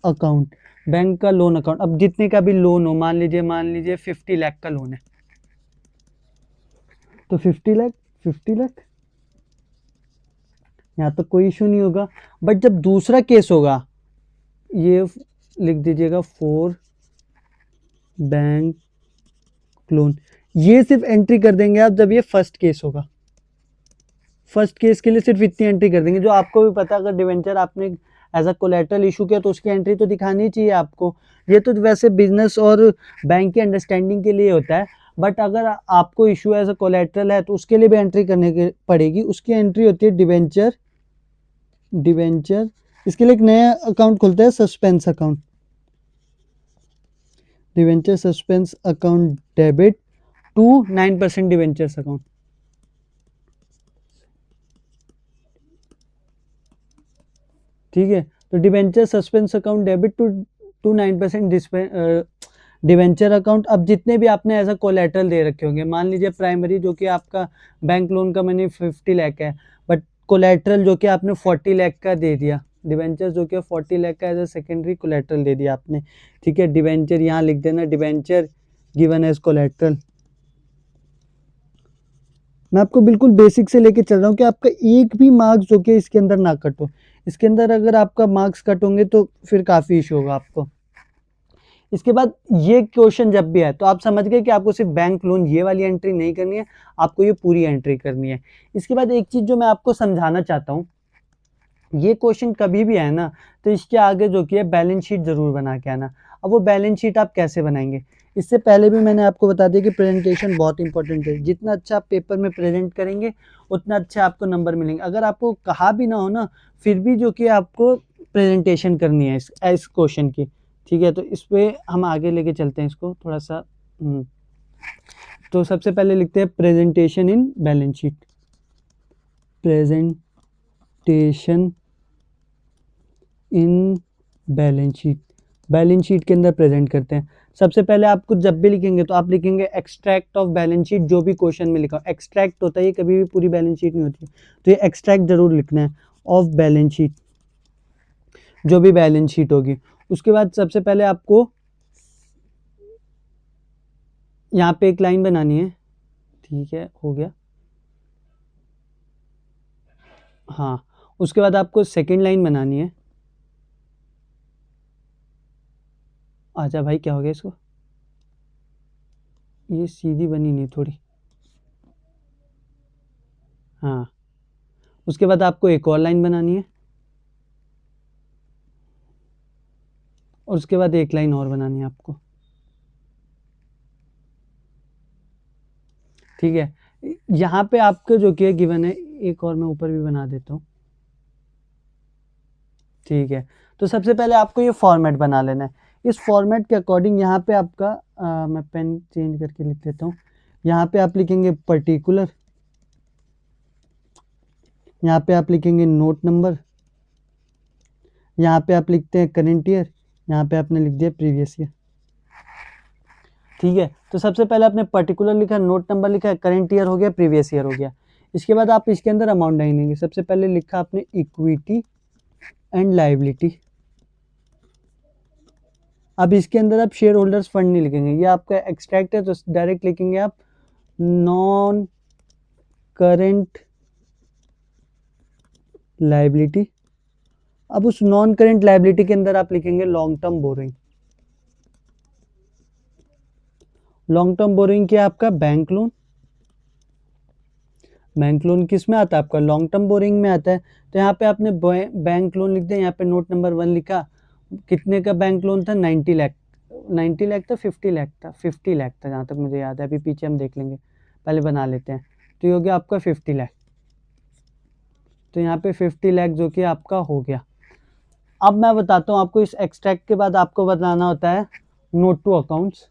account, bank का लोन अकाउंट। अब जितने का भी लोन हो, मान लीजिए 50 लाख का लोन है, तो 50 लाख यहाँ तो कोई इशू नहीं होगा। बट जब दूसरा केस होगा, ये लिख दीजिएगा फॉर बैंक लोन, ये सिर्फ एंट्री कर देंगे आप जब ये फर्स्ट केस होगा, फर्स्ट केस के लिए सिर्फ इतनी एंट्री कर देंगे, जो आपको भी पता अगर डिवेंचर आपने एज अ कोलैटरल इशू किया तो उसकी एंट्री तो दिखानी चाहिए आपको। ये तो वैसे बिजनेस और बैंक की अंडरस्टैंडिंग के लिए होता है, बट अगर आपको इशू एज अ कोलैटरल है तो उसके लिए भी एंट्री करने की पड़ेगी। उसकी एंट्री होती है डिवेंचर, इसके लिए एक नया अकाउंट खुलता है, suspense account, debenture suspense account debit, to 9% debentures account. ठीक है, तो debenture suspense account debit to 9% debenture account. अब जितने भी आपने ऐसा कोलेटरल दे रखे होंगे, मान लीजिए प्राइमरी जो कि आपका बैंक लोन का मनी 50 लाख है, बट कोलेटरल जो कि आपने 40 लाख का दे दिया, डिवेंचर जो कि 40 लाख का एज अ सेकेंडरी कोलेटरल दे दिया आपने। ठीक है, डिवेंचर यहाँ लिख देना, डिवेंचर गिवन एज कोलेटरल। मैं आपको बिल्कुल बेसिक से लेके चल रहा हूँ कि आपका एक भी मार्क्स जो कि इसके अंदर ना कट हो। इसके अंदर अगर आपका मार्क्स कट होंगे तो फिर काफ़ी इशू होगा आपको। इसके बाद ये क्वेश्चन जब भी है तो आप समझ गए कि आपको सिर्फ बैंक लोन ये वाली एंट्री नहीं करनी है, आपको ये पूरी एंट्री करनी है। इसके बाद एक चीज़ जो मैं आपको समझाना चाहता हूँ, ये क्वेश्चन कभी भी आए ना तो इसके आगे जो कि है बैलेंस शीट ज़रूर बना के आना। अब वो बैलेंस शीट आप कैसे बनाएंगे, इससे पहले भी मैंने आपको बता दिया कि प्रेजेंटेशन बहुत इंपॉर्टेंट है। जितना अच्छा आप पेपर में प्रेजेंट करेंगे उतना अच्छा आपको नंबर मिलेंगे। अगर आपको कहा भी ना हो ना, फिर भी जो कि आपको प्रेजेंटेशन करनी है इस क्वेश्चन की। ठीक है, तो इस पर हम आगे लेके चलते हैं इसको थोड़ा सा। तो सबसे पहले लिखते हैं presentation in balance sheet. Presentation in balance sheet, balance sheet के अंदर प्रेजेंट करते हैं। सबसे पहले आप कुछ जब भी लिखेंगे तो आप लिखेंगे एक्सट्रैक्ट ऑफ बैलेंस शीट। जो भी क्वेश्चन में लिखा एक्सट्रैक्ट होता है, ये कभी भी पूरी बैलेंस शीट नहीं होती, तो ये एक्सट्रैक्ट जरूर लिखना है ऑफ बैलेंस शीट, जो भी बैलेंस शीट होगी। उसके बाद सबसे पहले आपको यहाँ पे एक लाइन बनानी है। ठीक है, हो गया। हाँ, उसके बाद आपको सेकेंड लाइन बनानी है। आजा भाई, क्या हो गया इसको, ये सीधी बनी नहीं थोड़ी। हाँ, उसके बाद आपको एक और लाइन बनानी है और उसके बाद एक लाइन और बनानी है आपको। ठीक है, यहाँ पे आपको जो कि गिवन है, एक और मैं ऊपर भी बना देता हूँ। ठीक है, तो सबसे पहले आपको ये फॉर्मेट बना लेना है। इस फॉर्मेट के अकॉर्डिंग यहाँ पे आपका मैं पेन चेंज करके लिख देता हूँ। यहाँ पे आप लिखेंगे पर्टिकुलर, यहाँ पे आप लिखेंगे नोट नंबर, यहाँ पे आप लिखते हैं करेंट ईयर, यहाँ पे आपने लिख दिया प्रीवियस ईयर। ठीक है, तो सबसे पहले आपने पर्टिकुलर लिखा, नोट नंबर लिखा, करेंट ईयर हो गया, प्रीवियस ईयर हो गया। इसके बाद आप इसके अंदर अमाउंट डालेंगे। सबसे पहले लिखा आपने इक्विटी एंड लायबिलिटी। अब इसके अंदर आप शेयर होल्डर्स फंड नहीं लिखेंगे, ये आपका एक्सट्रैक्ट है, तो डायरेक्ट लिखेंगे आप नॉन करेंट लायबिलिटी। अब उस नॉन करेंट लायबिलिटी के अंदर आप लिखेंगे long term borrowing. Long term borrowing क्या आपका बैंक लोन। बैंक लोन किस में आता है आपका, लॉन्ग टर्म बोरिंग में आता है। तो यहाँ पे आपने बैंक लोन लिख दिया, यहाँ पे नोट नंबर 1 लिखा। कितने का बैंक लोन था, 90 लाख। 90 लाख था, 50 लाख था, 50 लाख था जहाँ तक मुझे याद है, अभी पीछे हम देख लेंगे, पहले बना लेते हैं। तो ये हो गया आपका 50 लाख। तो यहाँ पे 50 लाख जो कि आपका हो गया। अब मैं बताता हूँ आपको, इस एक्सट्रैक्ट के बाद आपको बताना होता है नोट टू अकाउंट्स।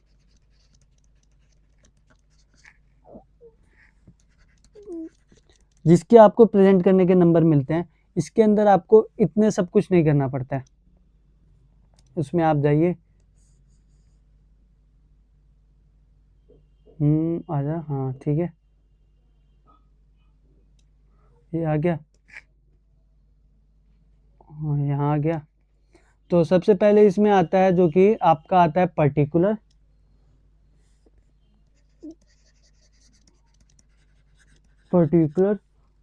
जिसके आपको प्रेजेंट करने के नंबर मिलते हैं। इसके अंदर आपको इतने सब कुछ नहीं करना पड़ता है, उसमें आप जाइए। आजा, हाँ ठीक है, ये आ गया, हाँ यहाँ आ गया। तो सबसे पहले इसमें आता है जो कि आपका आता है पर्टिकुलर,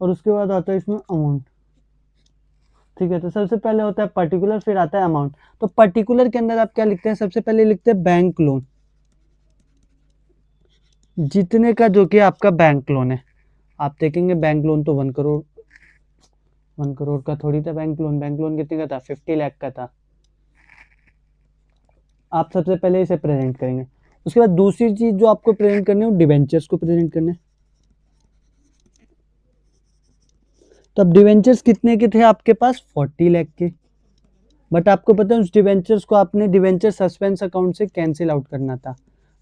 और उसके बाद आता है इसमें अमाउंट। ठीक है, तो सबसे पहले होता है पर्टिकुलर, फिर आता है अमाउंट। तो पर्टिकुलर के अंदर आप क्या लिखते हैं, सबसे पहले लिखते हैं बैंक लोन, जितने का जो कि आपका बैंक लोन है। आप देखेंगे बैंक लोन तो 1 करोड़, 1 करोड़ का थोड़ी था बैंक लोन। बैंक लोन कितने का था, 50 लाख का था। आप सबसे पहले इसे प्रेजेंट करेंगे। उसके बाद दूसरी चीज जो आपको प्रेजेंट करनी है वो डिवेंचर्स को प्रेजेंट करना है। तो अब डिवेंचर्स कितने के थे आपके पास, 40 लाख के। बट आपको पता है उस डिवेंचर्स को आपने डिवेंचर सस्पेंस अकाउंट से कैंसिल आउट करना था।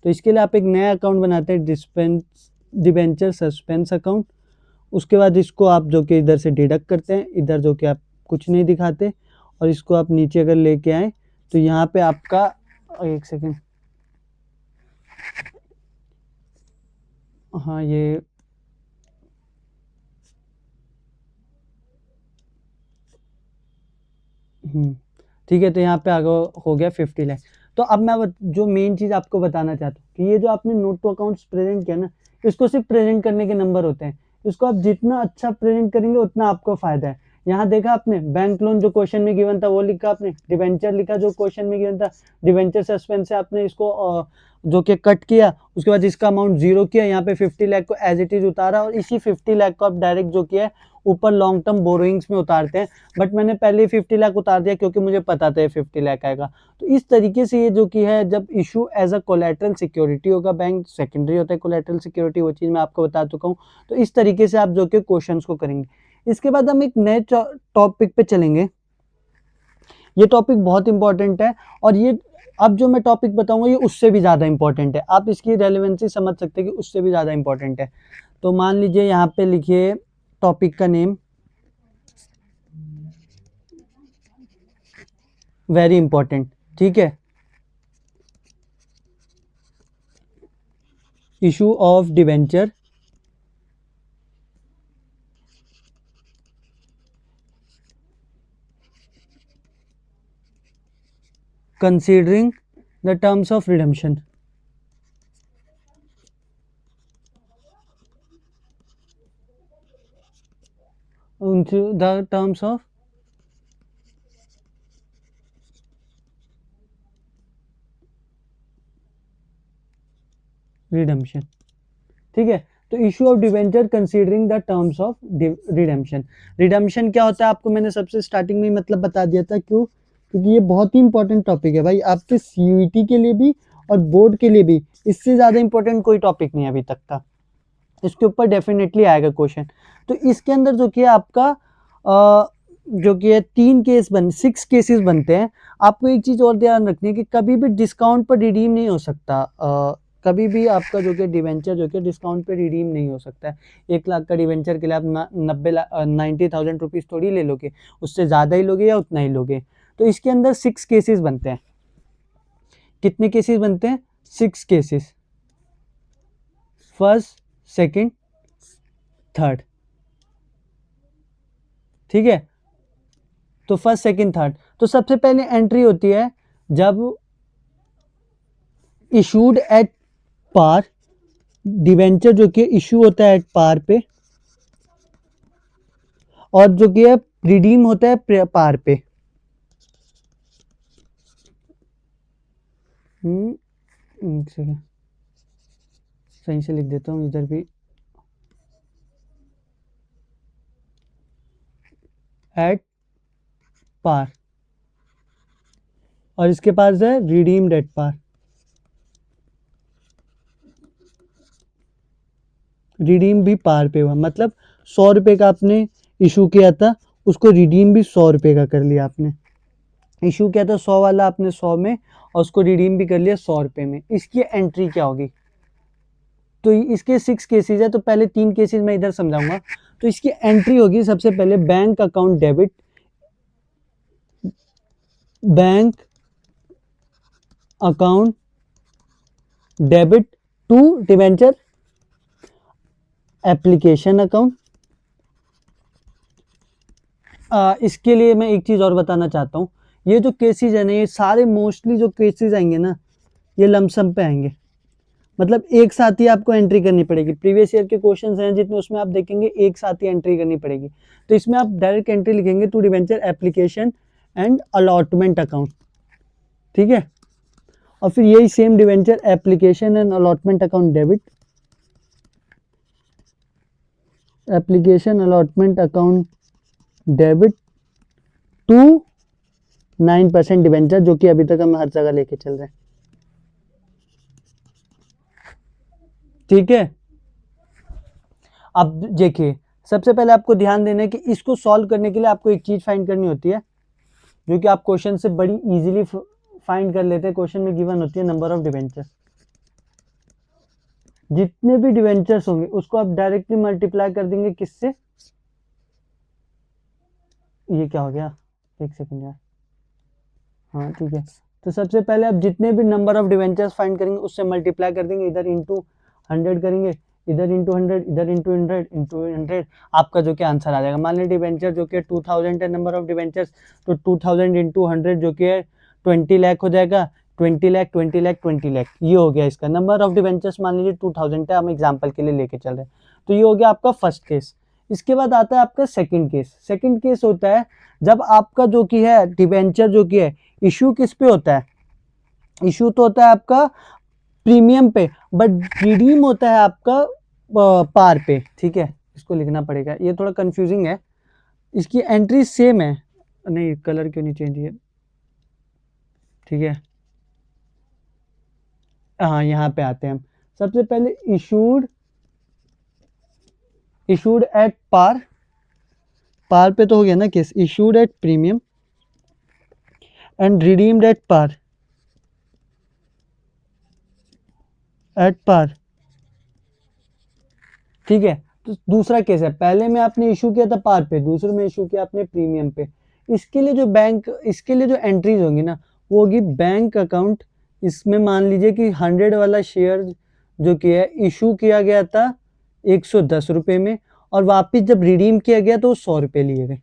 तो इसके लिए आप एक नया अकाउंट बनाते हैं, डिबेंचर सस्पेंस अकाउंट। उसके बाद इसको आप जो कि इधर से डिडक्ट करते हैं, इधर जो कि आप कुछ नहीं दिखाते, और इसको आप नीचे अगर लेके आए तो यहाँ पे आपका, एक सेकेंड, हाँ ये ठीक है, तो यहाँ पे आगे हो गया 50 लाख। तो अब मैं जो मेन चीज़ आपको बताना चाहता हूँ कि ये जो आपने नोट टू अकाउंट्स प्रेजेंट किया ना, इसको सिर्फ प्रेजेंट करने के नंबर होते हैं। इसको आप जितना अच्छा प्रेजेंट करेंगे उतना आपको फायदा है। यहाँ देखा आपने, बैंक लोन जो क्वेश्चन में गिवन था वो लिखा आपने, डिवेंचर लिखा जो क्वेश्चन में गिवन था, डिवेंचर सस्पेंस से आपने इसको जो कि कट किया, उसके बाद इसका अमाउंट 0 किया, यहाँ पे 50 लाख को एज इट इज उतारा, और इसी 50 लाख को आप डायरेक्ट जो किया है ऊपर लॉन्ग टर्म बोरोइंग्स में उतारते हैं। बट मैंने पहले 50 लाख उतार दिया क्योंकि मुझे पता था 50 लाख आएगा। तो इस तरीके से ये जो कि है, जब issue as a collateral security होगा, बैंक सेकेंडरी होता है कोलैटरल सिक्योरिटी, वो चीज़ मैं आपको बता चुका हूँ। तो इस तरीके से आप जो कि क्वेश्चन को करेंगे। इसके बाद हम एक नए टॉपिक पे चलेंगे। ये टॉपिक बहुत इंपॉर्टेंट है, और ये अब जो मैं टॉपिक बताऊंगा ये उससे भी ज़्यादा इंपॉर्टेंट है। आप इसकी रेलेवेंसी समझ सकते हैं कि उससे भी ज़्यादा इंपॉर्टेंट है। तो मान लीजिए यहाँ पे लिखिए टॉपिक का नेम, वेरी इंपॉर्टेंट, ठीक है, issue of debenture considering the terms of redemption. Into the terms of redemption, ठीक है। तो issue of debenture considering the terms of redemption. Redemption क्या होता है आपको मैंने सबसे स्टार्टिंग में मतलब बता दिया था। क्यों? क्योंकि ये बहुत ही इंपॉर्टेंट टॉपिक है भाई, आपके सीयूईटी के लिए भी और बोर्ड के लिए भी। इससे ज़्यादा इंपॉर्टेंट कोई टॉपिक नहीं है अभी तक का, इसके ऊपर डेफिनेटली आएगा क्वेश्चन। तो इसके अंदर जो कि है आपका जो कि है 6 केसेस बनते हैं। आपको एक चीज़ और ध्यान रखनी है कि कभी भी डिस्काउंट पर रिडीम नहीं हो सकता। कभी भी आपका जो कि डिवेंचर जो कि डिस्काउंट पे रिडीम नहीं हो सकता है। 1 लाख का डिवेंचर के लिए आप 90,000 रुपीज़ थोड़ी ले लोगे, उससे ज़्यादा ही लोगे या उतना ही लोगे। तो इसके अंदर 6 केसेस बनते हैं। कितने केसेस बनते हैं? 6 केसेस, फर्स्ट, सेकंड, थर्ड, ठीक है। तो फर्स्ट, सेकंड, थर्ड। तो सबसे पहले एंट्री होती है जब इशूड एट पार, डिवेंचर जो कि इशू होता है एट पार पे, और जो कि है रिडीम होता है पार पे। सही से लिख देता हूँ इधर भी, एट पार, और इसके पास है रिडीम्ड एट पार। रिडीम भी पार पे हुआ, मतलब 100 रुपये का आपने इशू किया था, उसको रिडीम भी 100 रुपये का कर लिया आपने। इशू किया था 100 वाला आपने 100 में, और उसको रिडीम भी कर लिया 100 रुपये में। इसकी एंट्री क्या होगी? तो इसके 6 केसेस है, तो पहले 3 केसेस मैं इधर समझाऊंगा। तो इसकी एंट्री होगी सबसे पहले bank account debit, bank account debit to debenture application account. इसके लिए मैं एक चीज़ और बताना चाहता हूँ। ये जो केसेस है ना, ये सारे मोस्टली जो केसेस आएंगे ना, ये लमसम पे आएंगे। मतलब एक साथ ही आपको एंट्री करनी पड़ेगी। प्रीवियस ईयर के क्वेश्चंस हैं जितने, उसमें आप देखेंगे एक साथ ही एंट्री करनी पड़ेगी। तो इसमें आप डायरेक्ट एंट्री लिखेंगे to debenture application and allotment account, ठीक है। और फिर यही same debenture application and allotment account debit, application allotment account debit to 9% debenture, जो कि अभी तक हम हर जगह लेके चल रहे हैं, ठीक है। अब देखिए, सबसे पहले आपको ध्यान देना है कि इसको सॉल्व करने के लिए आपको एक चीज फाइंड करनी होती है, जो कि आप क्वेश्चन से बड़ी इजीली फाइंड कर लेते हैं। क्वेश्चन में गिवन होती है नंबर ऑफ डिवेंचर। जितने भी डिवेंचर्स होंगे उसको आप डायरेक्टली मल्टीप्लाई कर देंगे किससे, ये क्या हो गया, एक सेकंड यार, हाँ ठीक है। तो सबसे पहले आप जितने भी नंबर ऑफ डिवेंचर्स फाइंड करेंगे उससे मल्टीप्लाई कर देंगे, इधर इंटू 100 करेंगे, इधर इंटू 100, इधर इंटू 100 इंटू 100, आपका जो कि आंसर आ जाएगा। मान लीजिए डिवेंचर जो कि 2000 है नंबर ऑफ डिवेंचर्स, तो 2000 इंटू 100 जो कि है 20 लाख हो जाएगा, 20 लाख 20 लाख 20 लाख, ये हो गया इसका नंबर ऑफ डिवेंचर्स। मान लीजिए 2000 है, हम एग्जाम्पल के लिए लेके चल रहे हैं। तो ये हो गया आपका फर्स्ट केस। इसके बाद आता है आपका सेकंड केस। सेकंड केस होता है जब आपका जो कि है डिवेंचर जो कि है इशू किस पे होता है, इशू तो होता है आपका प्रीमियम पे, बट रिडीम होता है आपका पार पे, ठीक है। इसको लिखना पड़ेगा, ये थोड़ा कंफ्यूजिंग है, इसकी एंट्री सेम है, नहीं कलर क्यों नहीं चेंज है, ठीक है। हाँ यहाँ पे आते हैं हम। सबसे पहले इशूड एट पार, पार पे तो हो गया ना case, issued at premium and redeemed at par, at par, ठीक है। तो दूसरा केस है, पहले में आपने इशू किया था पार पे, दूसरे में इशू किया आपने प्रीमियम पे। इसके लिए जो बैंक, इसके लिए जो एंट्रीज होंगी ना वो होगी बैंक अकाउंट। इसमें मान लीजिए कि 100 वाला शेयर जो कि है इशू किया गया था 110 रुपये में, और वापस जब रिडीम किया गया तो 100 रुपये लिए गए,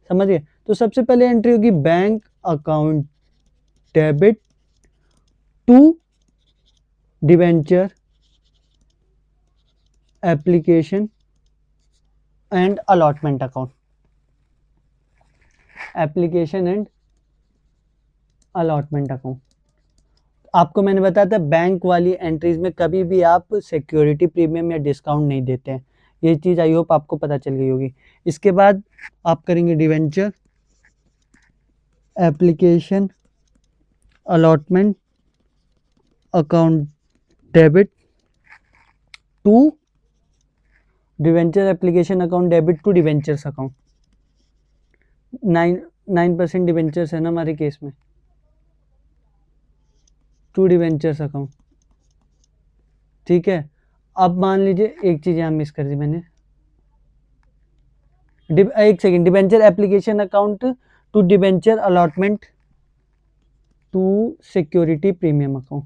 समझ गए। तो सबसे पहले एंट्री होगी bank account debit to debenture application and allotment account, application and allotment account. आपको मैंने बताया था बैंक वाली एंट्रीज में कभी भी आप सिक्योरिटी प्रीमियम या डिस्काउंट नहीं देते हैं, ये चीज़ आई होप आपको पता चल गई होगी। इसके बाद आप करेंगे debenture application allotment account debit to debenture application account debit to debentures account. 9% debentures है ना हमारे केस में, टू डिवेंचर्स अकाउंट, ठीक है। अब मान लीजिए एक चीज़ यहाँ मिस कर दी मैंने, एक second, debenture application account to debenture allotment to security premium account,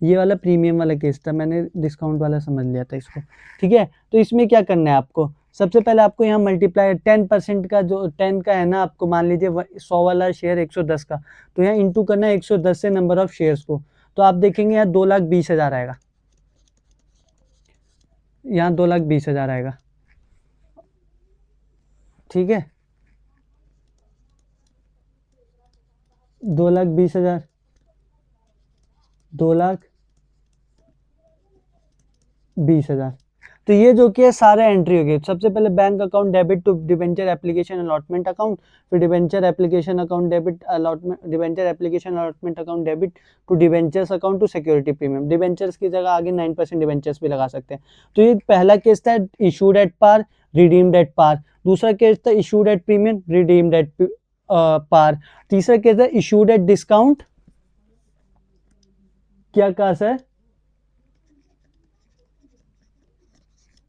ये वाला प्रीमियम वाला केस था, मैंने डिस्काउंट वाला समझ लिया था इसको, ठीक है। तो इसमें क्या करना है आपको, सबसे पहले आपको यहाँ मल्टीप्लाई 10% का, जो 10 का है ना, आपको मान लीजिए 100 वाला शेयर 110 का, तो यहाँ इंटू करना है 110 से नंबर ऑफ शेयर्स को। तो आप देखेंगे यहाँ 2,20,000 आएगा, यहाँ 2,20,000 आएगा, ठीक है। 2,20,000, 2,20,000, तो ये जो कि है सारे एंट्री हो गए। सबसे पहले bank account debit to debenture application allotment account, फिर debenture application account debit allotment, debenture application allotment account debit to debentures account to security premium, debentures की जगह आगे 9% डिवेंचर्स भी लगा सकते हैं। तो ये पहला केस था issued at par redeemed at par, दूसरा केस था issued at premium redeemed at par, तीसरा केस है इशूड एट डिस्काउंट, क्या केस है,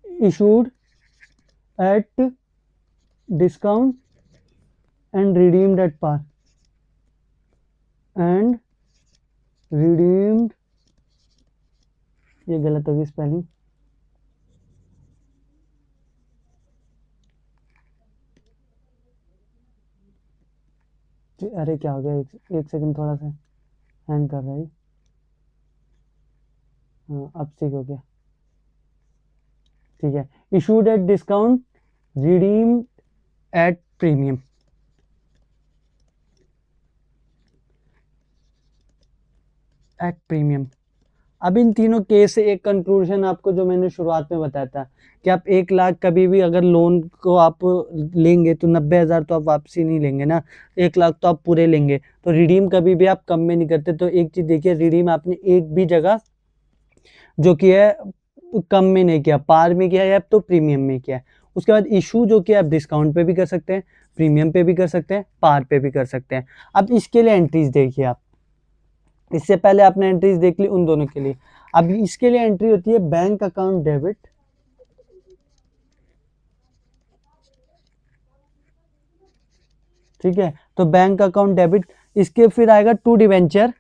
issued at discount and redeemed at par, and redeemed, ये गलत होगी स्पेलिंग, अरे क्या हो गया, एक सेकंड, थोड़ा सा हैंग कर रहा है, हाँ अब ठीक हो गया, ठीक है। Issued at discount redeem at premium, at premium. अब इन तीनों केस से एक कंक्लूजन आपको जो मैंने शुरुआत में बताया था कि आप 1,00,000 कभी भी अगर लोन को आप लेंगे तो 90,000 तो आप वापसी नहीं लेंगे ना, 1,00,000 तो आप पूरे लेंगे। तो रिडीम कभी भी आप कम में नहीं करते। तो एक चीज़ देखिए, रिडीम आपने एक भी जगह जो कि है कम में नहीं किया, पार में किया या तो प्रीमियम में किया। उसके बाद इशू जो कि आप डिस्काउंट पे भी कर सकते हैं, प्रीमियम पे भी कर सकते हैं, पार पे भी कर सकते हैं। अब इसके लिए एंट्रीज देखिए आप, इससे पहले आपने एंट्रीज देख ली उन दोनों के लिए। अब इसके लिए एंट्री होती है बैंक अकाउंट डेबिट, ठीक है। तो बैंक अकाउंट डेबिट, इसके फिर आएगा टू डिवेंचर।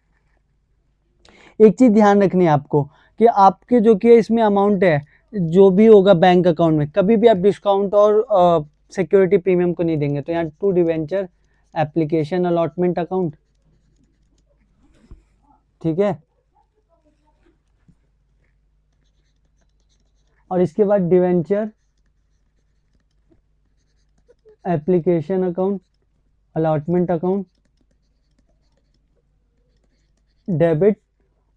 एक चीज ध्यान रखनी है आपको कि आपके जो कि इसमें अमाउंट है जो भी होगा बैंक अकाउंट में, कभी भी आप डिस्काउंट और सिक्योरिटी प्रीमियम को नहीं देंगे। तो यहाँ to debenture application allotment account, ठीक है। और इसके बाद debenture application account allotment account debit.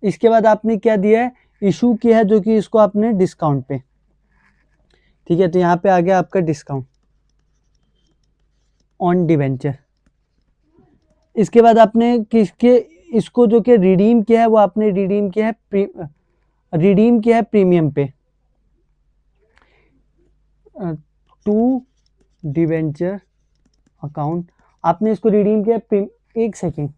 इसके बाद आपने क्या दिया है, इशू किया है जो कि इसको आपने डिस्काउंट पे, ठीक है। तो यहाँ पे आ गया आपका डिस्काउंट ऑन डिवेंचर। इसके बाद आपने किसके इसको जो कि रिडीम किया है वो आपने रिडीम किया है प्रीमियम पे, टू डिवेंचर अकाउंट आपने इसको रिडीम किया। एक सेकेंड,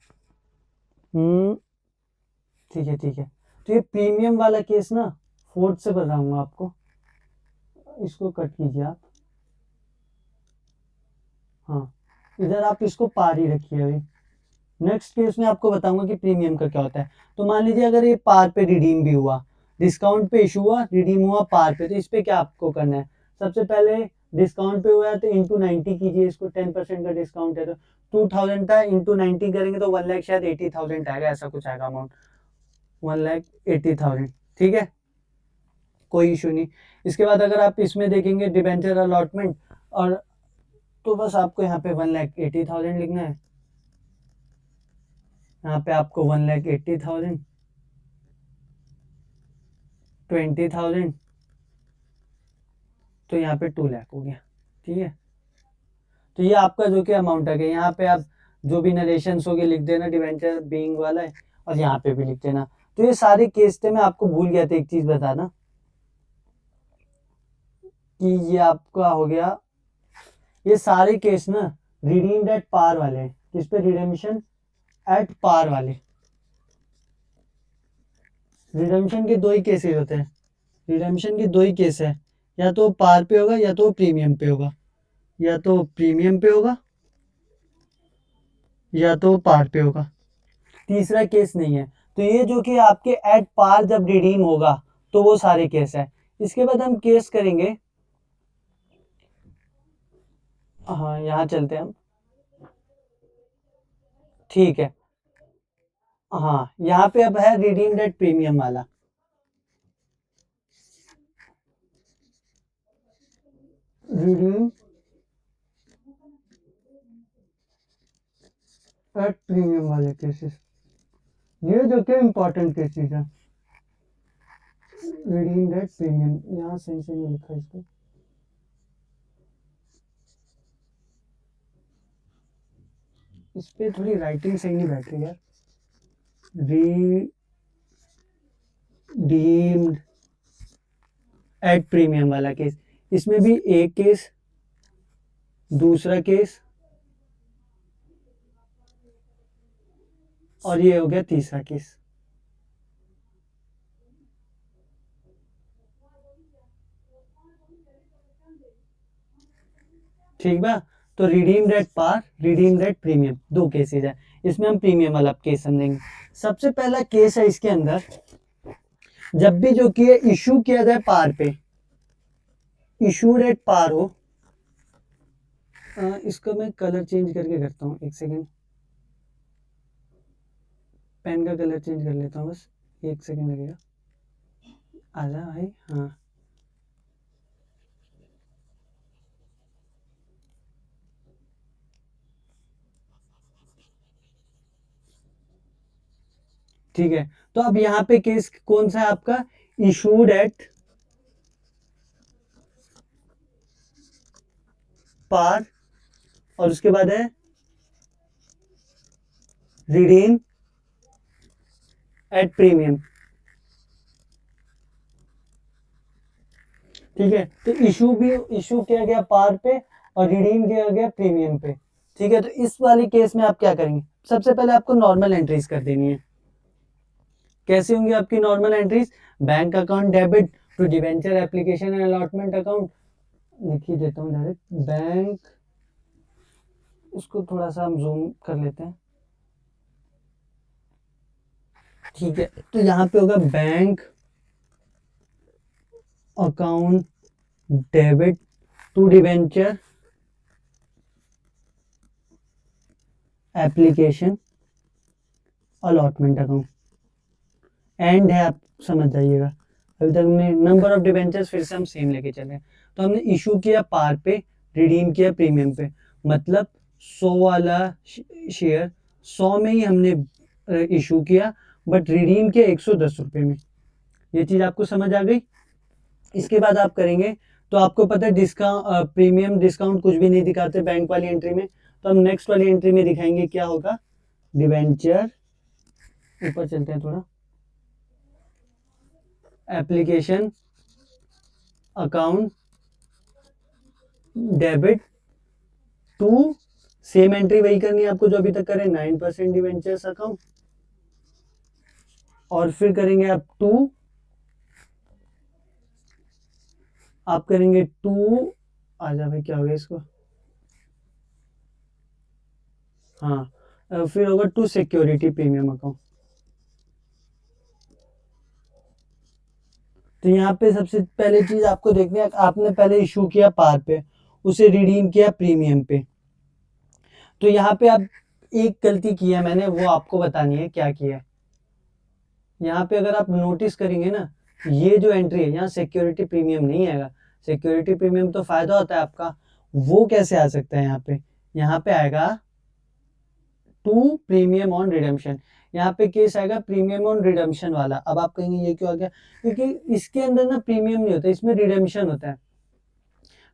ठीक है ठीक है। तो ये प्रीमियम वाला केस ना 4th से बताऊंगा आपको, इसको कट कीजिए आप। हाँ, इधर आप इसको पार ही रखिए। अभी नेक्स्ट केस में आपको बताऊंगा कि प्रीमियम का क्या होता है। तो मान लीजिए अगर ये पार पे रिडीम भी हुआ, डिस्काउंट पे इशू हुआ, रिडीम हुआ पार पे, तो इस पे क्या आपको करना है, सबसे पहले डिस्काउंट पे हुआ है तो इंटू 90 कीजिए इसको, 10% का डिस्काउंट है तो 2000 था, इंटू 90 करेंगे तो 1 लाख शायद 80,000 आएगा, ऐसा कुछ आएगा अमाउंट, 1,80,000, ठीक है, कोई इशू नहीं। इसके बाद अगर आप इसमें देखेंगे डिबेंचर अलॉटमेंट, और तो बस आपको यहाँ पे 1,80,000 लिखना है, यहाँ पे आपको 1,80,000, 20,000, तो यहाँ पे 2 लाख हो गया, ठीक है। तो ये आपका जो कि अमाउंट है, यहाँ पे आप जो भी नरेशंस हो गए लिख देना, डिवेंचर बीइंग वाला है, और यहाँ पे भी लिख देना। तो ये सारे केस थे, मैं आपको भूल गया था एक चीज बताना कि ये आपका हो गया, ये सारे केस ना रिडीम्ड एट पार वाले हैं। किस पे, रिडेम्पशन एट पार वाले। रिडेम्पशन के दो ही केसेस होते हैं, रिडेम्पशन के दो ही केस है, या तो पार पे होगा या तो प्रीमियम पे होगा, या तो प्रीमियम पे होगा या तो पार पे होगा, तीसरा केस नहीं है। तो ये जो कि आपके एट पार जब रिडीम होगा तो वो सारे केस है। इसके बाद हम केस करेंगे, हाँ यहाँ चलते हैं हम, ठीक है। हाँ यहाँ पे अब है रिडीम एट प्रीमियम वाला, रिडीम एट प्रीमियम वाले केसेस, ये जो कि इंपॉर्टेंट केसेस है। रिडीम एट प्रीमियम, यहाँ सही से नहीं लिखा इसको, इस पे थोड़ी राइटिंग सही नहीं बैठ रही यार। रिडीम्ड एट प्रीमियम वाला केस, इसमें भी एक केस, दूसरा केस, और ये हो गया तीसरा केस, ठीक बा। तो redeemed at par, redeemed at premium, दो केसेस है, इसमें हम प्रीमियम वाला केस समझेंगे। सबसे पहला केस है इसके अंदर, जब भी जो कि इशू किया जाए पार पे, इशूड एट पार हो, इसको मैं कलर चेंज करके करता हूँ, एक सेकेंड, पेन का कलर चेंज कर लेता हूँ, बस एक सेकेंड लगेगा, आजा भाई, हाँ ठीक है। तो अब यहाँ पे केस कौन सा है आपका, इशूड एट पार, और उसके बाद है रिडीम एट प्रीमियम, ठीक है। तो इशू किया गया पार पे और रिडीम किया गया प्रीमियम पे, ठीक है। तो इस वाली केस में आप क्या करेंगे, सबसे पहले आपको नॉर्मल एंट्रीज कर देनी है, कैसे होंगी आपकी normal entries? Bank account debit to debenture application and allotment account, लिख ही देता हूँ डायरेक्ट, बैंक, उसको थोड़ा सा हम जूम कर लेते हैं, ठीक है। तो यहाँ पे होगा bank account debit to debenture application allotment account, end है, आप समझ जाइएगा। अभी तक हमने नंबर ऑफ डिवेंचर्स फिर से हम सेम लेके चले, तो हमने इशू किया पार पे, रिडीम किया प्रीमियम पे, मतलब 100 वाला शेयर 100 में ही हमने इशू किया, बट रिडीम किया 110 रुपये में। ये चीज़ आपको समझ आ गई? इसके बाद आप करेंगे तो आपको पता है डिस्काउंट, प्रीमियम डिस्काउंट कुछ भी नहीं दिखाते बैंक वाली एंट्री में, तो हम नेक्स्ट वाली एंट्री में दिखाएंगे क्या होगा, डिवेंचर, ऊपर चलते हैं थोड़ा, application account debit to, same entry वही करनी है आपको जो अभी तक करें, 9% डिवेंचर्स अकाउंट, और फिर करेंगे आप टू, आप करेंगे टू, आजा भाई क्या हो गया इसको, हाँ, फिर होगा टू सिक्योरिटी प्रीमियम अकाउंट। तो यहाँ पे सबसे पहले चीज आपको देखनी है, आपने पहले इशू किया पार पे, उसे रिडीम किया प्रीमियम पे, तो यहाँ पे आप एक गलती की है मैंने, वो आपको बतानी है क्या किया है। यहाँ पे अगर आप नोटिस करेंगे ना, ये जो एंट्री है यहाँ सिक्योरिटी प्रीमियम नहीं आएगा, सिक्योरिटी प्रीमियम तो फायदा होता है आपका, वो कैसे आ सकता है यहाँ पे आएगा टू प्रीमियम ऑन रिडेम्पशन, यहाँ पे केस आएगा प्रीमियम ऑन रिडेम्पशन वाला। अब आप कहेंगे ये क्यों आ गया, क्योंकि इसके अंदर ना प्रीमियम नहीं होता, इसमें रिडेम्पशन होता है।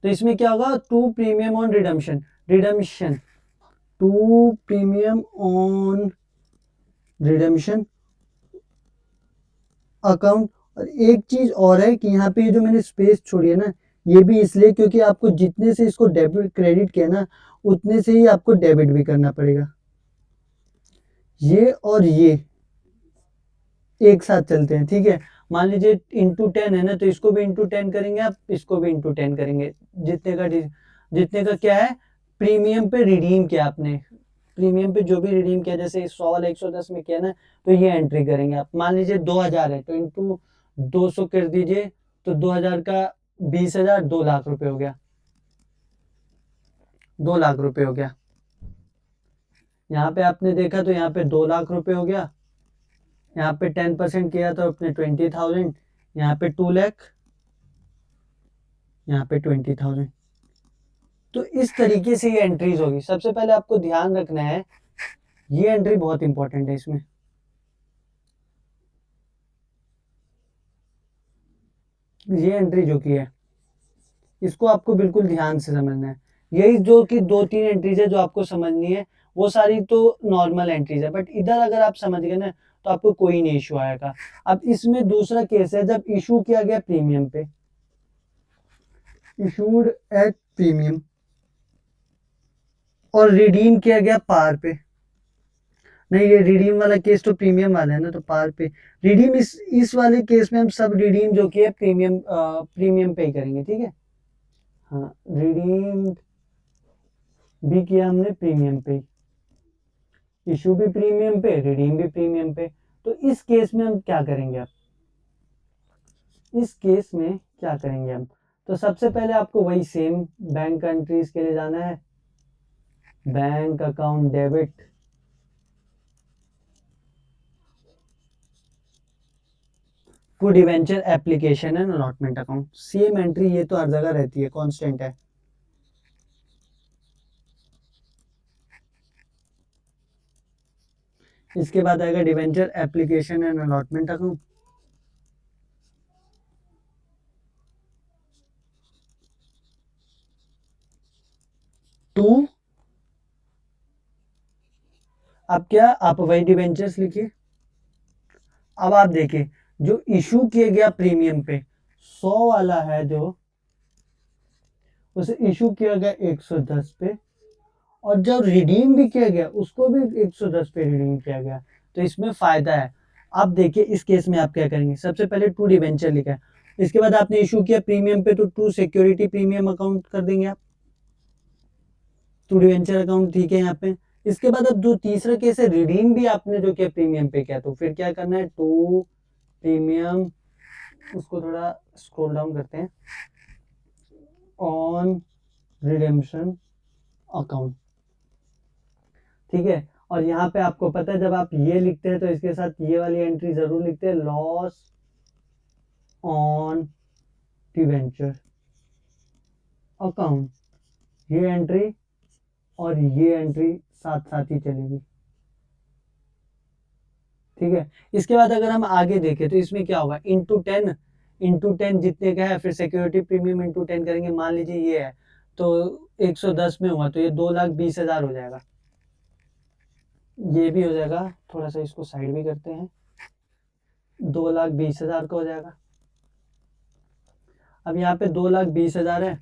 तो इसमें क्या होगा, to premium on redemption, redemption, to premium on redemption account. और एक चीज और है कि यहाँ पे ये जो मैंने स्पेस छोड़ी है ना, ये भी इसलिए क्योंकि आपको जितने से इसको डेबिट क्रेडिट किया ना, उतने से ही आपको डेबिट भी करना पड़ेगा। ये और ये एक साथ चलते हैं, ठीक है। मान लीजिए इंटू 10 है ना, तो इसको भी इंटू 10 करेंगे आप, इसको भी इंटू 10 करेंगे, जितने का क्या है, प्रीमियम पे रिडीम किया आपने, प्रीमियम पे जो भी रिडीम किया, जैसे 100 वाला 110 में किया ना, तो ये एंट्री करेंगे आप। मान लीजिए 2000 है तो इंटू 200 कर दीजिए, तो 2000 का 20,000, 2 लाख रुपए हो गया, 2 लाख रुपए हो गया। यहाँ पे आपने देखा तो यहाँ पे 2 लाख रुपए हो गया, यहाँ पे 10% किया तो अपने 20,000, यहाँ पे 2 लाख, यहाँ पे 20,000। तो इस तरीके से ये एंट्रीज होगी। सबसे पहले आपको ध्यान रखना है, ये एंट्री बहुत इंपॉर्टेंट है, इसमें ये एंट्री जो की है इसको आपको बिल्कुल ध्यान से समझना है। यही जो कि 2-3 एंट्रीज है जो आपको समझनी है, वो सारी तो नॉर्मल एंट्रीज है, बट इधर अगर आप समझ गए ना तो आपको कोई नहीं इशू आएगा। अब इसमें दूसरा केस है, जब इशू किया गया प्रीमियम पे, इशूड एट प्रीमियम, और रिडीम किया गया पार पे, नहीं ये रिडीम वाला केस तो प्रीमियम वाला है ना, तो पार पे रिडीम, इस वाले केस में हम सब रिडीम जो कि है प्रीमियम, प्रीमियम पे ही करेंगे, ठीक है। हाँ, रिडीम भी किया हमने प्रीमियम पे, इशू भी प्रीमियम पे, रिडीम भी प्रीमियम पे। तो इस केस में हम क्या करेंगे, अब इस केस में क्या करेंगे हम, तो सबसे पहले आपको वही सेम बैंक एंट्रीज के लिए जाना है, bank account debit to debenture application and allotment account, same entry, ये तो हर जगह रहती है, कांस्टेंट है। इसके बाद आएगा debenture application and allotment account, to, अब क्या, आप वही डिवेंचर्स लिखिए। अब आप देखिए जो इशू किया गया प्रीमियम पे 100 वाला है, जो उसे इशू किया गया 110 पे, और जब रिडीम भी किया गया उसको भी 110 पे रिडीम किया गया। तो इसमें फायदा है, आप देखिए इस केस में आप क्या करेंगे, सबसे पहले टू डिवेंचर लिखा है, इसके बाद आपने इशू किया प्रीमियम पे तो टू सिक्योरिटी प्रीमियम अकाउंट कर देंगे आप, टू डिवेंचर अकाउंट, ठीक है यहाँ पे। इसके बाद अब जो तीसरा केस है रिडीम भी आपने जो किया प्रीमियम पे किया, तो फिर क्या करना है, टू प्रीमियम, उसको थोड़ा स्क्रॉल डाउन करते हैं, ऑन रिडेम्पशन अकाउंट, ठीक है। और यहाँ पे आपको पता है जब आप ये लिखते हैं तो इसके साथ ये वाली एंट्री जरूर लिखते हैं, लॉस ऑन डिवेंचर अकाउंट, ये एंट्री और ये एंट्री साथ साथ ही चलेगी, ठीक है। इसके बाद अगर हम आगे देखें तो इसमें क्या होगा, इंटू टेन जितने का है, फिर सिक्योरिटी प्रीमियम इंटू 10 करेंगे, मान लीजिए ये है तो 110 में हुआ तो ये 2,20,000 हो जाएगा, ये भी हो जाएगा, थोड़ा सा इसको साइड भी करते हैं, 2,20,000 का हो जाएगा। अब यहाँ पे 2,20,000 है,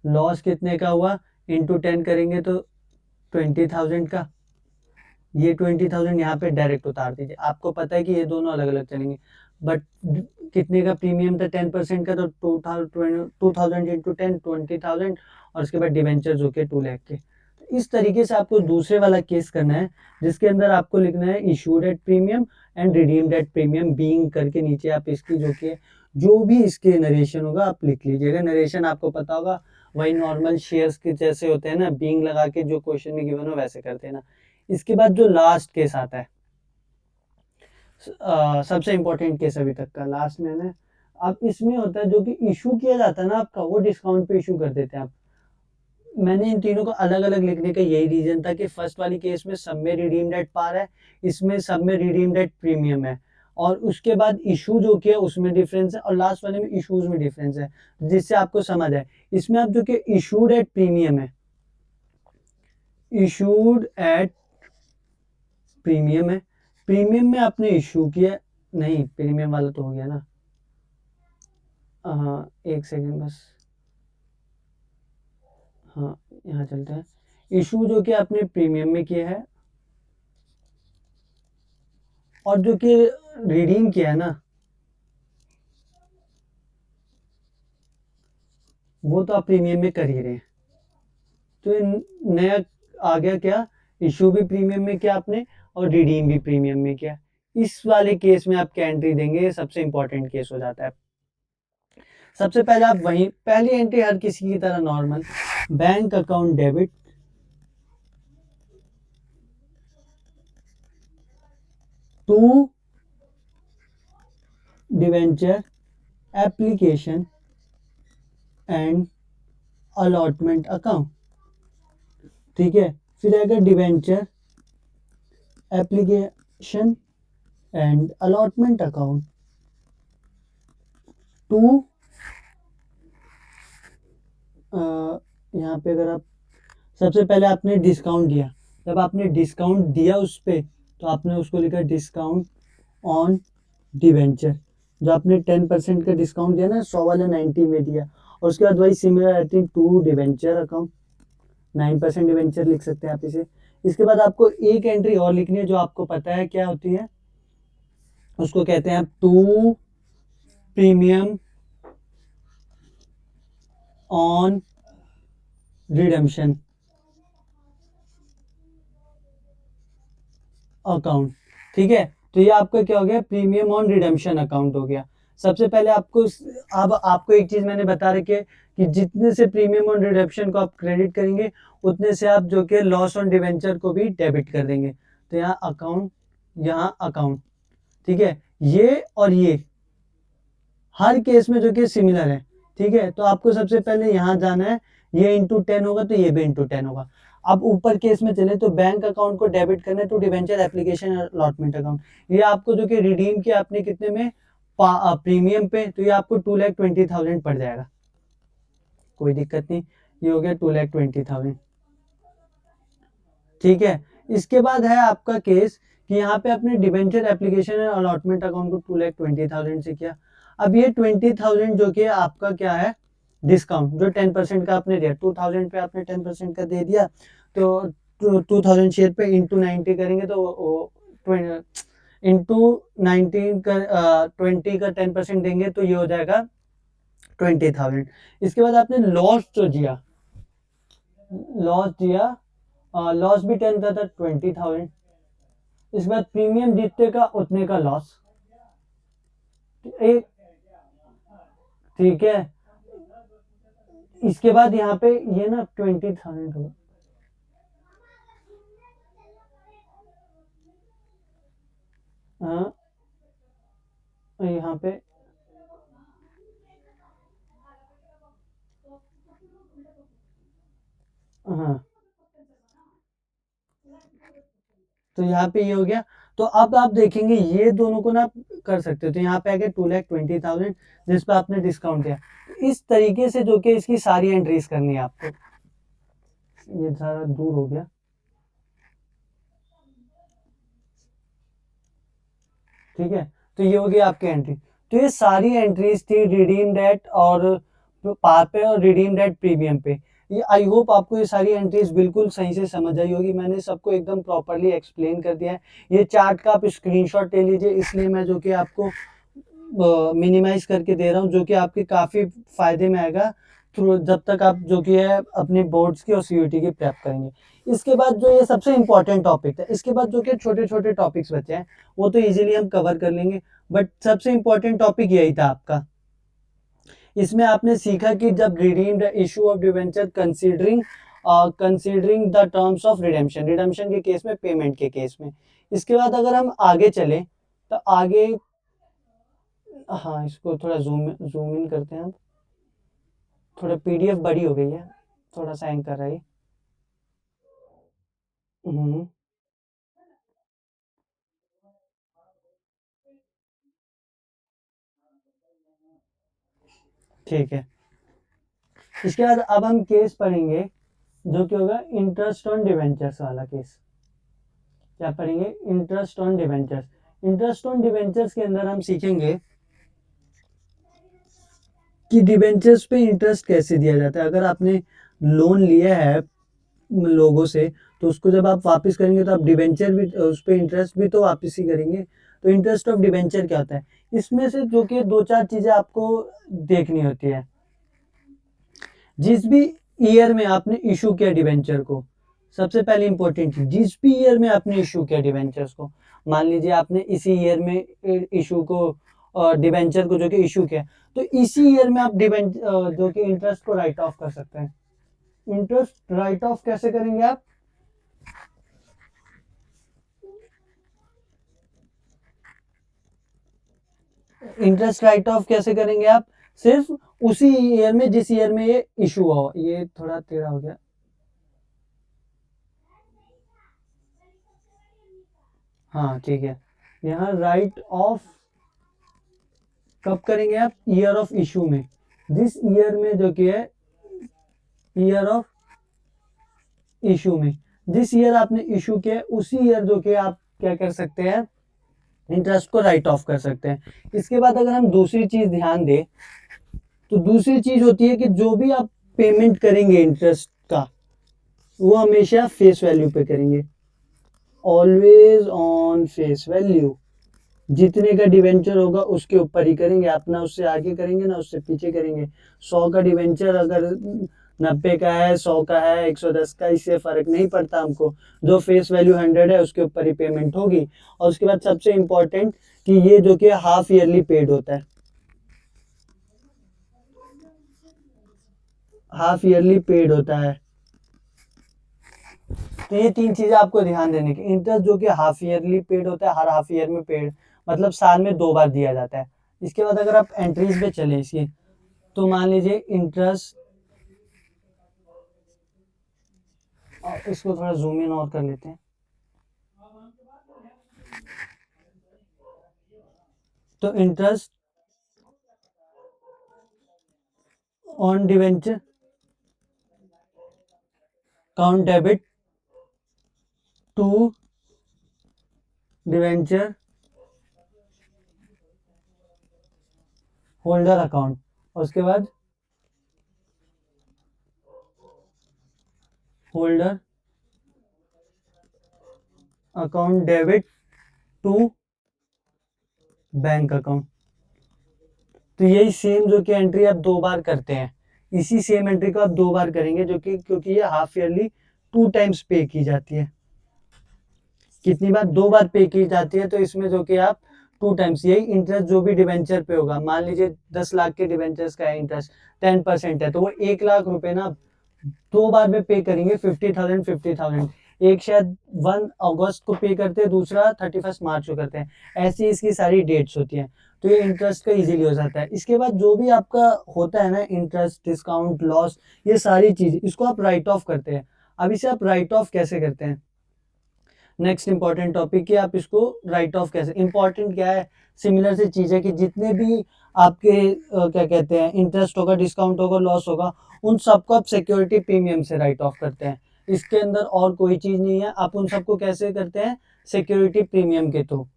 लॉस कितने का हुआ, इंटू 10 करेंगे तो 20,000 का, ये 20,000 यहाँ पे डायरेक्ट उतार दीजिए, आपको पता है कि ये दोनों अलग अलग चलेंगे, बट कितने का प्रीमियम था 10% का, तो 2,000 इंटू 10 20,000, और उसके बाद डिवेंचर जो के 2 लाख के। तो इस तरीके से आपको दूसरे वाला केस करना है, जिसके अंदर आपको लिखना है issued at premium and redeemed at premium being करके, नीचे आप इसकी जो भी इसके नरेशन होगा आप लिख लीजिएगा, नरेशन आपको पता होगा वही नॉर्मल शेयर्स के जैसे होते हैं ना, बीइंग लगा के जो क्वेश्चन में गिवन हो वैसे करते हैं ना। इसके बाद जो लास्ट केस आता है, सबसे इंपॉर्टेंट केस अभी तक का, लास्ट में है, अब इसमें होता है जो कि इशू किया जाता है ना आपका, वो डिस्काउंट पे इशू कर देते हैं आप। मैंने इन तीनों को अलग अलग लिखने का यही रीजन था कि फर्स्ट वाली केस में सब में रिडीम्ड एट पार है, इसमें सब में रिडीम्ड एट प्रीमियम है, और उसके बाद इशू जो किया उसमें डिफरेंस है, और लास्ट वाले में इशूज में डिफरेंस है, जिससे आपको समझ आए। इसमें आप जो कि इशूड एट प्रीमियम है, इशूड एट प्रीमियम है, प्रीमियम में आपने इशू किया, नहीं प्रीमियम वाला तो हो गया ना, हाँ एक सेकेंड बस, हाँ यहाँ चलते हैं, इशू जो कि आपने प्रीमियम में किया है, और जो कि रिडीम किया है ना वो तो आप प्रीमियम में कर ही रहे हैं, तो ये नया आ गया क्या, इशू भी प्रीमियम में किया आपने और रिडीम भी प्रीमियम में किया। इस वाले केस में आप क्या एंट्री देंगे, ये सबसे इंपॉर्टेंट केस हो जाता है। सबसे पहले आप वहीं पहली एंट्री हर किसी की तरह normal, bank account debit to debenture application and allotment account, ठीक है। फिर आएगा debenture application and allotment account to, यहाँ पे अगर आप सबसे पहले आपने डिस्काउंट दिया, जब आपने डिस्काउंट दिया उस पर तो आपने उसको लिखा डिस्काउंट ऑन डिवेंचर, जो आपने 10% का डिस्काउंट दिया ना 100 वाला 90 में दिया, और उसके बाद वही similar entry to debenture account, 9% debenture लिख सकते हैं आप इसे। इसके बाद आपको एक एंट्री और लिखनी है जो आपको पता है क्या होती है, उसको कहते हैं to premium on redemption account, ठीक है। तो ये आपका क्या हो गया, प्रीमियम ऑन रिडेम्पशन अकाउंट हो गया। सबसे पहले आपको अब आपको एक चीज मैंने बता रखी है कि जितने से प्रीमियम ऑन रिडेम्पशन को आप क्रेडिट करेंगे उतने से आप जो कि लॉस ऑन डिवेंचर को भी डेबिट कर देंगे, तो यहाँ अकाउंट, यहाँ अकाउंट, ठीक है। ये और ये हर केस में जो कि सिमिलर है, ठीक है। तो आपको सबसे पहले यहाँ जाना है, ये इंटू 10 होगा तो ये भी इंटू 10 होगा। अब ऊपर केस में चले तो बैंक अकाउंट को डेबिट करना है to debenture application allotment account, ये आपको जो कि रिडीम किया आपने कितने में, प्रीमियम पे, तो ये आपको 2,20,000 पड़ जाएगा, कोई दिक्कत नहीं, ये हो गया 2,20,000, ठीक है। इसके बाद है आपका केस कि यहाँ पे अपने डिवेंचर एप्लीकेशन अलॉटमेंट अकाउंट को 2,20,000 से किया। अब ये 20,000 जो कि आपका क्या है, डिस्काउंट जो 10% का आपने दिया, 2,000 पे आपने 10% का दे दिया, तो 2,000 शेयर पे इंटू 90 करेंगे तो इंटू 19 का 20 का 10% देंगे तो ये हो जाएगा 20,000। इसके बाद आपने लॉस जो दिया, लॉस दिया, लॉस भी 10 था 20,000। इसके बाद प्रीमियम जितने का उतने का लॉस। एक, ठीक है। इसके बाद यहाँ पे ये ना 20,000 होगा। हाँ, यहाँ पे हाँ, तो यहाँ पे ये हो गया। तो अब आप देखेंगे ये दोनों को ना आप कर सकते हो, तो यहाँ पे आ गया 2,20,000 जिस पे आपने डिस्काउंट दिया। इस तरीके से जो कि इसकी सारी एंट्रीज करनी है आपको। ये सारा दूर हो गया, ठीक है। तो ये हो गया आपकी एंट्री। तो ये सारी एंट्रीज थी रिडीम डेट और पार पे और रिडीम डेट प्रीमियम पे। ये आई होप आपको ये सारी एंट्रीज बिल्कुल सही से समझ आई होगी। मैंने सबको एकदम प्रॉपरली एक्सप्लेन कर दिया है। ये चार्ट का आप स्क्रीनशॉट ले लीजिए, इसलिए मैं जो कि आपको मिनिमाइज करके दे रहा हूँ, जो कि आपके काफ़ी फायदे में आएगा थ्रू, जब तक आप जो कि है अपनी बोर्ड्स की और सीयूटी की प्रेप करेंगे। इसके बाद जो ये सबसे इंपॉर्टेंट टॉपिक है, इसके बाद जो कि छोटे छोटे टॉपिक्स बचे हैं वो तो इजीली हम कवर कर लेंगे, बट सबसे इंपॉर्टेंट टॉपिक यही था आपका। इसमें आपने सीखा कि जब redeemed issue of debenture considering considering the terms of redemption, redemption के केस में, पेमेंट के केस में। इसके बाद अगर हम आगे चले तो आगे, हाँ इसको थोड़ा जूम इन करते हैं। थोड़ा पीडीएफ बड़ी हो गई है, थोड़ा सा हैंग कर रहा है। हम्म, ठीक है। इसके बाद अब हम केस पढ़ेंगे जो कि होगा इंटरेस्ट ऑन डिवेंचर्स वाला केस। क्या पढ़ेंगे? Interest on debentures. Interest on debentures के अंदर हम सीखेंगे कि डिवेंचर्स पे इंटरेस्ट कैसे दिया जाता है। अगर आपने लोन लिया है लोगों से, तो उसको जब आप वापस करेंगे तो आप डिवेंचर भी, उस पर इंटरेस्ट भी तो वापस ही करेंगे। तो इंटरेस्ट ऑफ डिवेंचर क्या होता है? इसमें से जो कि दो चार चीजें आपको देखनी होती है। जिस भी ईयर में आपने इशू किया डिवेंचर को, सबसे पहले इंपॉर्टेंट चीज, जिस भी ईयर में आपने इशू किया डिवेंचर्स को, मान लीजिए आपने इसी ईयर में इशू को डिवेंचर को जो कि इशू किया, तो इसी ईयर में आप डिवेंचर जो कि इंटरेस्ट को राइट ऑफ कर सकते हैं। इंटरेस्ट राइट ऑफ कैसे करेंगे आप? इंटरेस्ट राइट ऑफ कैसे करेंगे आप? सिर्फ उसी ईयर में जिस ईयर में ये इशू हुआ। ये थोड़ा टेढ़ा हो गया, हाँ ठीक है। यहाँ राइट ऑफ कब करेंगे आप? ईयर ऑफ इशू में, जिस ईयर में जो कि है ईयर ऑफ इशू में, जिस ईयर आपने इशू किया उसी ईयर जो कि आप क्या कर सकते हैं? इंटरेस्ट को राइट ऑफ कर सकते हैं। इसके बाद अगर हम दूसरी चीज ध्यान दें, तो दूसरी चीज होती है कि जो भी आप पेमेंट करेंगे इंटरेस्ट का, वो हमेशा फेस वैल्यू पे करेंगे, ऑलवेज ऑन फेस वैल्यू। जितने का डिवेंचर होगा उसके ऊपर ही करेंगे, आप ना उससे आगे करेंगे ना उससे पीछे करेंगे। 100 का डिवेंचर अगर 90 का है, 100 का है, 110 का, इससे फर्क नहीं पड़ता हमको। जो फेस वैल्यू 100 है उसके ऊपर ही पेमेंट होगी। और उसके बाद सबसे इंपॉर्टेंट कि ये जो कि हाफ ईयरली पेड होता है, हाफ ईयरली पेड होता है। तो ये तीन चीजें आपको ध्यान देने की। इंटरेस्ट जो कि हाफ ईयरली पेड होता है, हर हाफ ईयर में पेड, मतलब साल में 2 बार दिया जाता है। इसके बाद अगर आप एंट्रीज पे चले इसकी, तो मान लीजिए इंटरेस्ट, इसको थोड़ा जूम इन और कर लेते हैं। तो interest on debenture account debit to debenture holder account, और उसके बाद holder account debit to bank account. तो यही सेम जो कि एंट्री आप 2 बार करते हैं, इसी सेम एंट्री को आप 2 बार करेंगे, जो कि क्योंकि ये हाफ ईयरली 2 टाइम्स पे की जाती है। कितनी बार? 2 बार पे की जाती है। तो इसमें जो कि आप 2 टाइम्स यही इंटरेस्ट जो भी डिबेंचर पे होगा, मान लीजिए 10 लाख के डिबेंचर्स का इंटरेस्ट 10% है, तो वो 1 लाख रुपए ना 2 बार में पे करेंगे 50,000। एक शायद 1 अगस्त को पे करते हैं, दूसरा 31 मार्च को करते हैं। ऐसी इसकी सारी डेट्स होती हैं। तो ये इंटरेस्ट का इजीली हो जाता है। इसके बाद जो भी आपका होता है ना, इंटरेस्ट, डिस्काउंट, लॉस, ये सारी चीज़ इसको आप राइट ऑफ करते हैं। अब इसे आप राइट ऑफ कैसे करते हैं? नेक्स्ट इंपॉर्टेंट टॉपिक है, आप इसको राइट ऑफ कैसे, इंपॉर्टेंट क्या है, सिमिलर से चीज़ है कि जितने भी आपके क्या कहते हैं इंटरेस्ट होगा, डिस्काउंट होगा, लॉस होगा, उन सबको आप सिक्योरिटी प्रीमियम से राइट ऑफ करते हैं। इसके अंदर और कोई चीज़ नहीं है। आप उन सबको कैसे करते हैं? सिक्योरिटी प्रीमियम के थ्रू।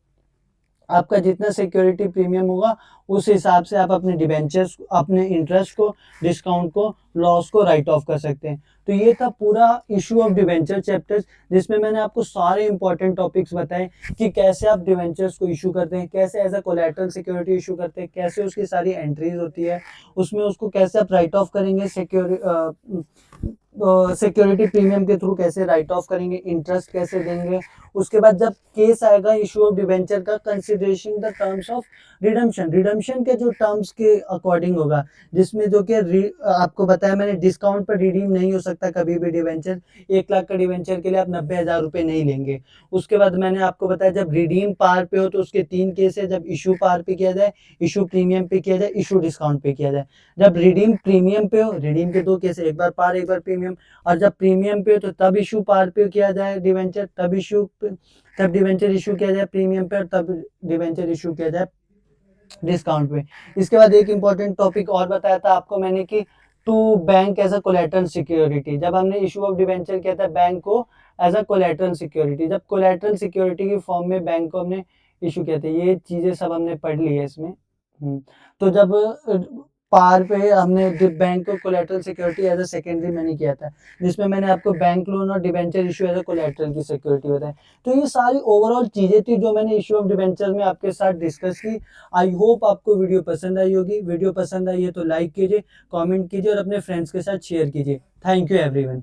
आपका जितना सिक्योरिटी प्रीमियम होगा उस हिसाब से आप अपने डिबेंचर्स, अपने इंटरेस्ट को, डिस्काउंट को, लॉस को राइट ऑफ कर सकते हैं। तो ये था पूरा इशू ऑफ डिबेंचर चैप्टर्स, जिसमें मैंने आपको सारे इंपॉर्टेंट टॉपिक्स बताए कि कैसे आप डिबेंचर्स को इशू करते हैं, कैसे as a collateral security issue करते हैं, कैसे उसकी सारी एंट्रीज होती है, उसमें उसको कैसे आप राइट ऑफ करेंगे, सिक्योरिटी प्रीमियम के थ्रू कैसे राइट ऑफ करेंगे, इंटरेस्ट कैसे देंगे। उसके बाद जब केस आएगा इशू ऑफ डिबेंचर का, consideration the terms of redemption के जो टर्म्स के अकॉर्डिंग होगा, जिसमें जो कि आपको बताया मैंने, डिस्काउंट पर रिडीम नहीं हो सकता कभी भी डिबेंचर। 1 लाख का डिबेंचर के लिए आप 90,000 रुपये नहीं लेंगे। उसके बाद मैंने आपको बताया जब रिडीम पार पे हो तो उसके 3 केस है, जब इशू पार पे किया जाए, इशू प्रीमियम पे किया जाए, इशू डिस्काउंट पे किया जाए। जब रिडीम प्रीमियम पे हो, रिडीम के 2 केस है, एक बार पार एक बार प्रीमियम। और जब प्रीमियम पे हो तो तब इशू पार पे किया जाए डिबेंचर, तब डिबेंचर इशू किया जाए प्रीमियम पे, और तब डिबेंचर इशू किया जाए डिस्काउंट पे। इसके बाद एक इंपॉर्टेंट टॉपिक और बताया था आपको मैंने कि to bank as a collateral security, जब हमने इशू ऑफ डिबेंचर किया था बैंक को एज अ कोलैटरल सिक्योरिटी, जब कोलैटरल सिक्योरिटी की फॉर्म में बैंक को हमने इशू किया था, ये चीजें सब हमने पढ़ ली है इसमें। तो जब पार पे हमने बैंक को collateral security as a secondary मैंने किया था, जिसमें मैंने आपको बैंक लोन और debenture issue as a collateral की सिक्योरिटी बताई। तो ये सारी ओवरऑल चीजें थी जो मैंने इशू ऑफ डिबेंचर में आपके साथ डिस्कस की। आई होप आपको वीडियो पसंद आई होगी। वीडियो पसंद आई है तो लाइक कीजिए, कमेंट कीजिए और अपने फ्रेंड्स के साथ शेयर कीजिए। Thank you everyone.